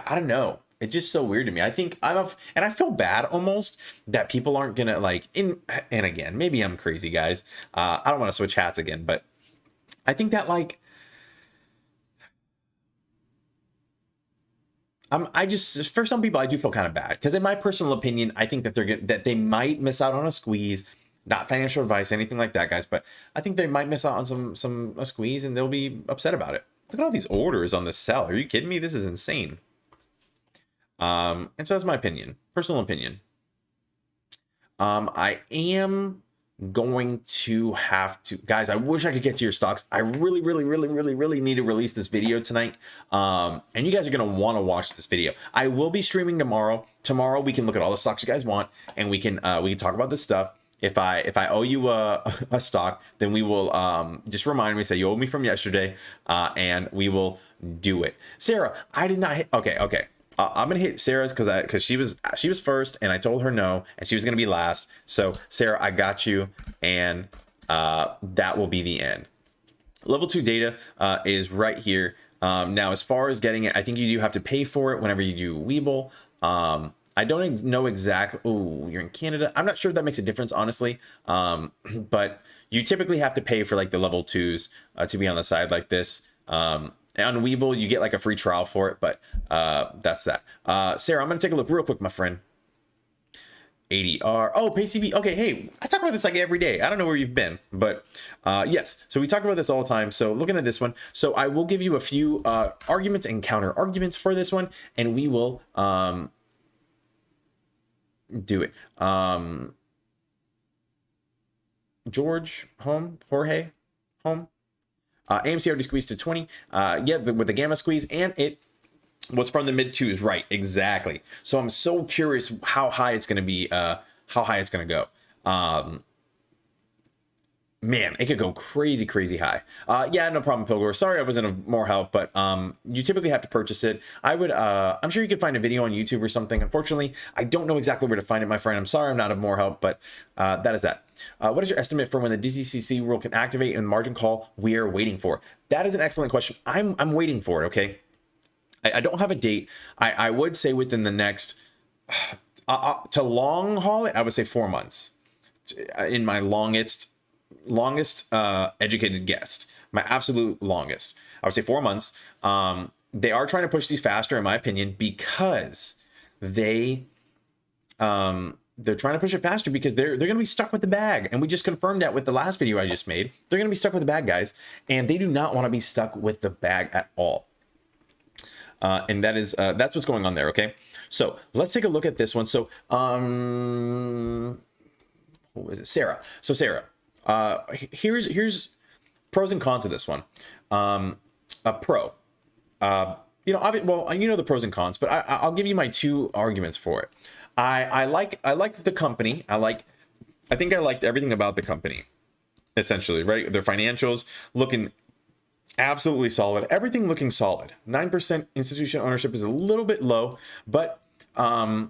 I don't know. It's just so weird to me. I think and I feel bad almost that people aren't gonna like and again, maybe I'm crazy, guys. I don't want to switch hats again, but I think that like, I just, for some people I do feel kind of bad because in my personal opinion, I think that that they might miss out on a squeeze. Not financial advice, anything like that, guys, but I think they might miss out on a squeeze and they'll be upset about it. Look at all these orders on the sell. Are you kidding me? This is insane. And so that's my opinion, personal opinion. I am going to have to, guys, I wish I could get to your stocks. I really need to release this video tonight. And you guys are going to want to watch this video. I will be streaming tomorrow. Tomorrow we can look at all the stocks you guys want and we can talk about this stuff. If I owe you a stock, then we will just remind me, say you owe me from yesterday, and we will do it. Sarah, I did not hit. Okay. I'm gonna hit Sarah's because she was first, and I told her no, and she was gonna be last. So Sarah, I got you, and that will be the end. Level 2 data is right here. Now, as far as getting it, I think you do have to pay for it whenever you do Webull. I don't know exactly. Oh, you're in Canada. I'm not sure if that makes a difference, honestly. But you typically have to pay for like the level 2s to be on the side like this. And on Webull, you get like a free trial for it, but that's that. Sarah, I'm going to take a look real quick, my friend. ADR. Oh, PayCB. Okay, hey, I talk about this like every day. I don't know where you've been, but yes. So we talk about this all the time. So looking at this one, so I will give you a few arguments and counter arguments for this one, and we will do it. Jorge Home. AMC already squeezed to 20. Yeah, with the gamma squeeze, and it was from the mid 2s, right? Exactly. So I'm so curious how high it's going to be, how high it's going to go. Man, it could go crazy high. Yeah, no problem, Pilgor. Sorry I wasn't of more help, but you typically have to purchase it. I'm sure you could find a video on YouTube or something. Unfortunately, I don't know exactly where to find it, my friend. I'm sorry I'm not of more help, but that is that. What is your estimate for when the DTCC rule can activate and margin call we are waiting for? That is an excellent question. I'm waiting for it, okay? I don't have a date. I would say within the next, to long haul it, I would say 4 months. In my longest educated guess, my absolute longest, I would say 4 months. They are trying to push these faster, in my opinion, because they're trying to push it faster because they're going to be stuck with the bag. And we just confirmed that with the last video I just made. They're going to be stuck with the bag, guys. And they do not want to be stuck with the bag at all. And that's what's going on there. Okay. So let's take a look at this one. So, who is it? Sarah. So Sarah, here's pros and cons of this one. A pro, well, the pros and cons, but I'll give you my 2 arguments for it. I like the company. I think I liked everything about the company, essentially, right? Their financials looking absolutely solid. Everything looking solid. 9% institutional ownership is a little bit low, but I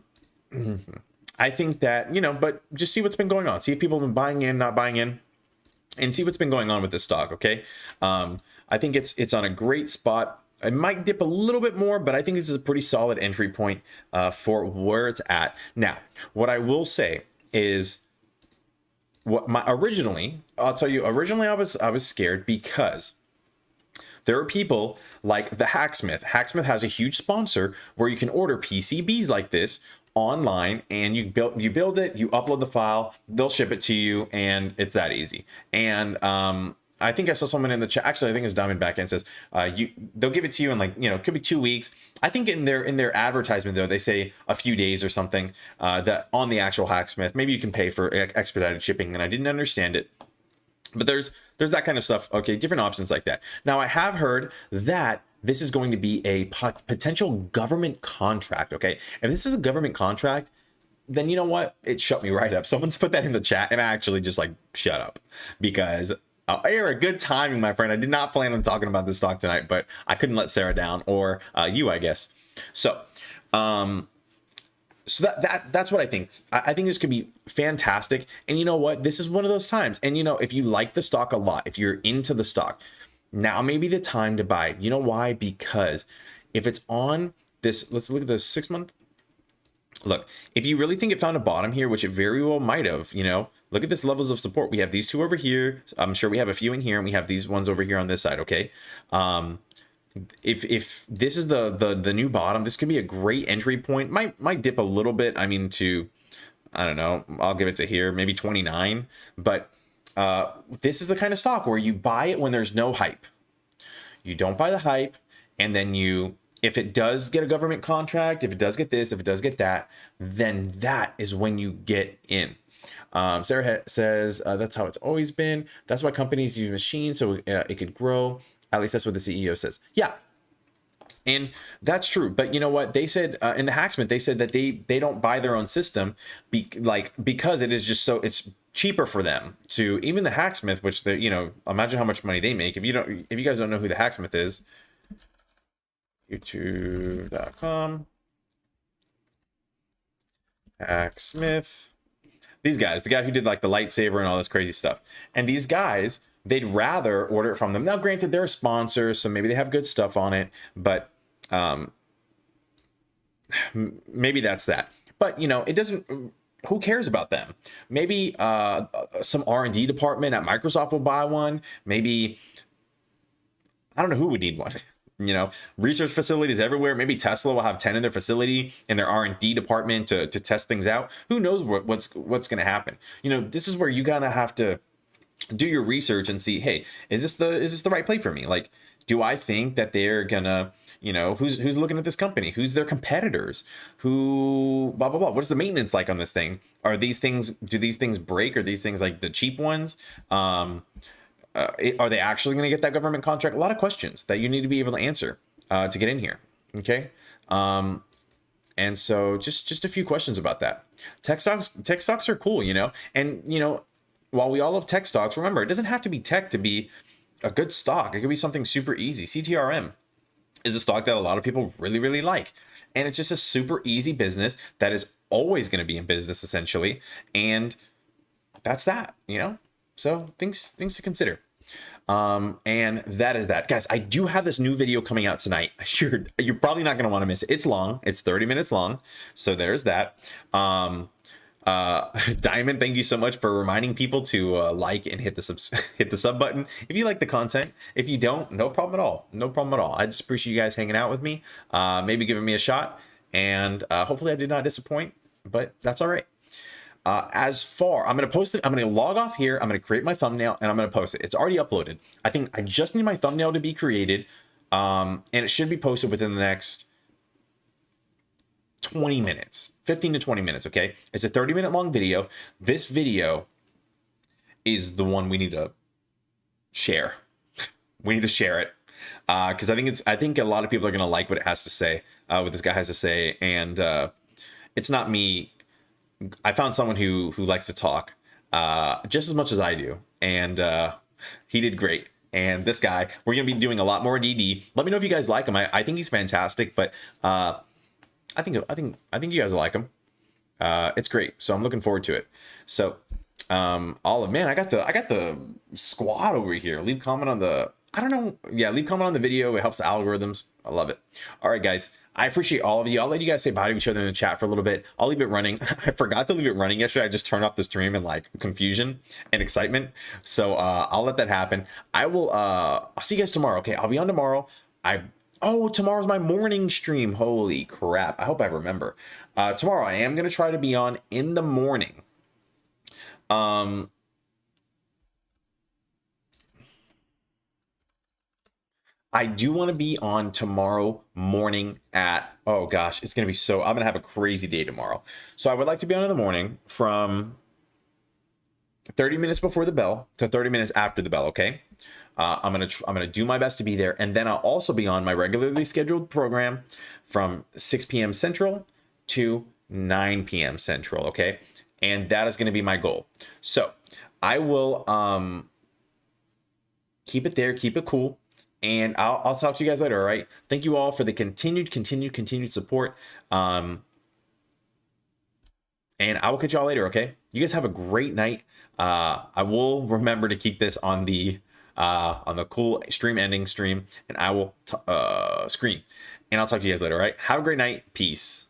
think that, but just see what's been going on. See if people have been buying in, not buying in, and see what's been going on with this stock, okay? I think it's on a great spot. It might dip a little bit more, but I think this is a pretty solid entry point for where it's at. Now, what I will say is originally I was scared because there are people like the Hacksmith. Hacksmith has a huge sponsor where you can order PCBs like this online, and you build it, you upload the file, they'll ship it to you, and it's that easy. And I think I saw someone in the chat. Actually, I think it's Diamondback, and says they'll give it to you in it could be 2 weeks. I think in their advertisement though, they say a few days or something that on the actual Hacksmith. Maybe you can pay for expedited shipping, and I didn't understand it. But there's that kind of stuff. Okay, different options like that. Now, I have heard that this is going to be a potential government contract. Okay, if this is a government contract, then you know what? It shut me right up. Someone's put that in the chat, and I actually just shut up because Eric, good timing, my friend. I did not plan on talking about this stock tonight, but I couldn't let Sarah down, or you, I guess. So, So that's what I think. I think this could be fantastic. And you know what? This is one of those times. And you know, if you like the stock a lot, if you're into the stock, now may be the time to buy. You know why? Because if it's on this, let's look at the 6 month. Look, if you really think it found a bottom here, which it very well might have, you know, look at this levels of support. We have these two over here. I'm sure we have a few in here, and we have these ones over here on this side. Okay. If this is the new bottom, this could be a great entry point. Might dip a little bit. I mean, to, I don't know, I'll give it to here, maybe 29. But this is the kind of stock where you buy it when there's no hype. You don't buy the hype, and then you, if it does get a government contract, if it does get this, if it does get that, then that is when you get in. Sarah says that's how it's always been. That's why companies use machines so it could grow. At least that's what the CEO says. Yeah, and that's true. But you know what they said in the Hacksmith? They said that they don't buy their own system because it is just so it's cheaper for them to, even the Hacksmith, which they, you know, imagine how much money they make. If you guys don't know who the Hacksmith is, youtube.com Hacksmith. These guys, the guy who did like the lightsaber and all this crazy stuff, and these guys, they'd rather order it from them. Now, granted, they're sponsors, so maybe they have good stuff on it, but maybe that's that. But you know, it doesn't. Who cares about them? Maybe some R&D department at Microsoft will buy one. Maybe, I don't know who would need one. You know, research facilities everywhere. Maybe Tesla will have 10 in their facility, in their R&D department to test things out. Who knows what's going to happen? You know, this is where you gotta have to do your research and see, hey, is this the right play for me? Like, do I think that they're gonna, you know, who's looking at this company? Who's their competitors? Who blah blah blah? What's the maintenance like on this thing? Do these things break? Are these things like the cheap ones? Are they actually going to get that government contract? A lot of questions that you need to be able to answer to get in here. Okay. And so just a few questions about that. Tech stocks are cool, you know, and you know, while we all love tech stocks, remember, it doesn't have to be tech to be a good stock. It could be something super easy. CTRM is a stock that a lot of people really, really like. And it's just a super easy business that is always going to be in business essentially. And that's that, you know? So things to consider. And that is that, guys. I do have this new video coming out tonight. You're probably not going to want to miss it. It's long. It's 30 minutes long. So there's that. Diamond, thank you so much for reminding people to like and hit the sub button if you like the content. If you don't, no problem at all. No problem at all. I just appreciate you guys hanging out with me, maybe giving me a shot, and hopefully I did not disappoint, but that's all right. I'm going to post it. I'm going to log off here. I'm going to create my thumbnail and I'm going to post it. It's already uploaded. I think I just need my thumbnail to be created. And it should be posted within the next 20 minutes, 15 to 20 minutes. Okay. It's a 30-minute long video. This video is the one we need to share. We need to share it. Cause I think a lot of people are going to like what it has to say, what this guy has to say. And, it's not me. I found someone who likes to talk just as much as I do, and he did great. And this guy, we're gonna be doing a lot more DD. Let me know if you guys like him. I think he's fantastic, but I think you guys will like him. It's great, so I'm looking forward to it. So man, I got the squad over here. Leave comment on the. I don't know. Yeah, leave comment on the video. It helps the algorithms. I love it. All right, guys. I appreciate all of you. I'll let you guys say bye to each other in the chat for a little bit. I'll leave it running. I forgot to leave it running yesterday. I just turned off the stream in like confusion and excitement. So I'll let that happen. I'll see you guys tomorrow. Okay, I'll be on tomorrow. Tomorrow's my morning stream. Holy crap. I hope I remember. Tomorrow I am going to try to be on in the morning. I do want to be on tomorrow morning at, oh gosh, it's going to be I'm going to have a crazy day tomorrow. So I would like to be on in the morning from 30 minutes before the bell to 30 minutes after the bell. Okay. I'm going to do my best to be there. And then I'll also be on my regularly scheduled program from 6 p.m. Central to 9 p.m. Central. Okay. And that is going to be my goal. So I will, keep it there, keep it cool. And I'll talk to you guys later. All right. Thank you all for the continued support. and I will catch y'all later. Okay, you guys have a great night. I will remember to keep this on the cool stream ending stream, and I will screen, and I'll talk to you guys later. All right, have a great night. Peace.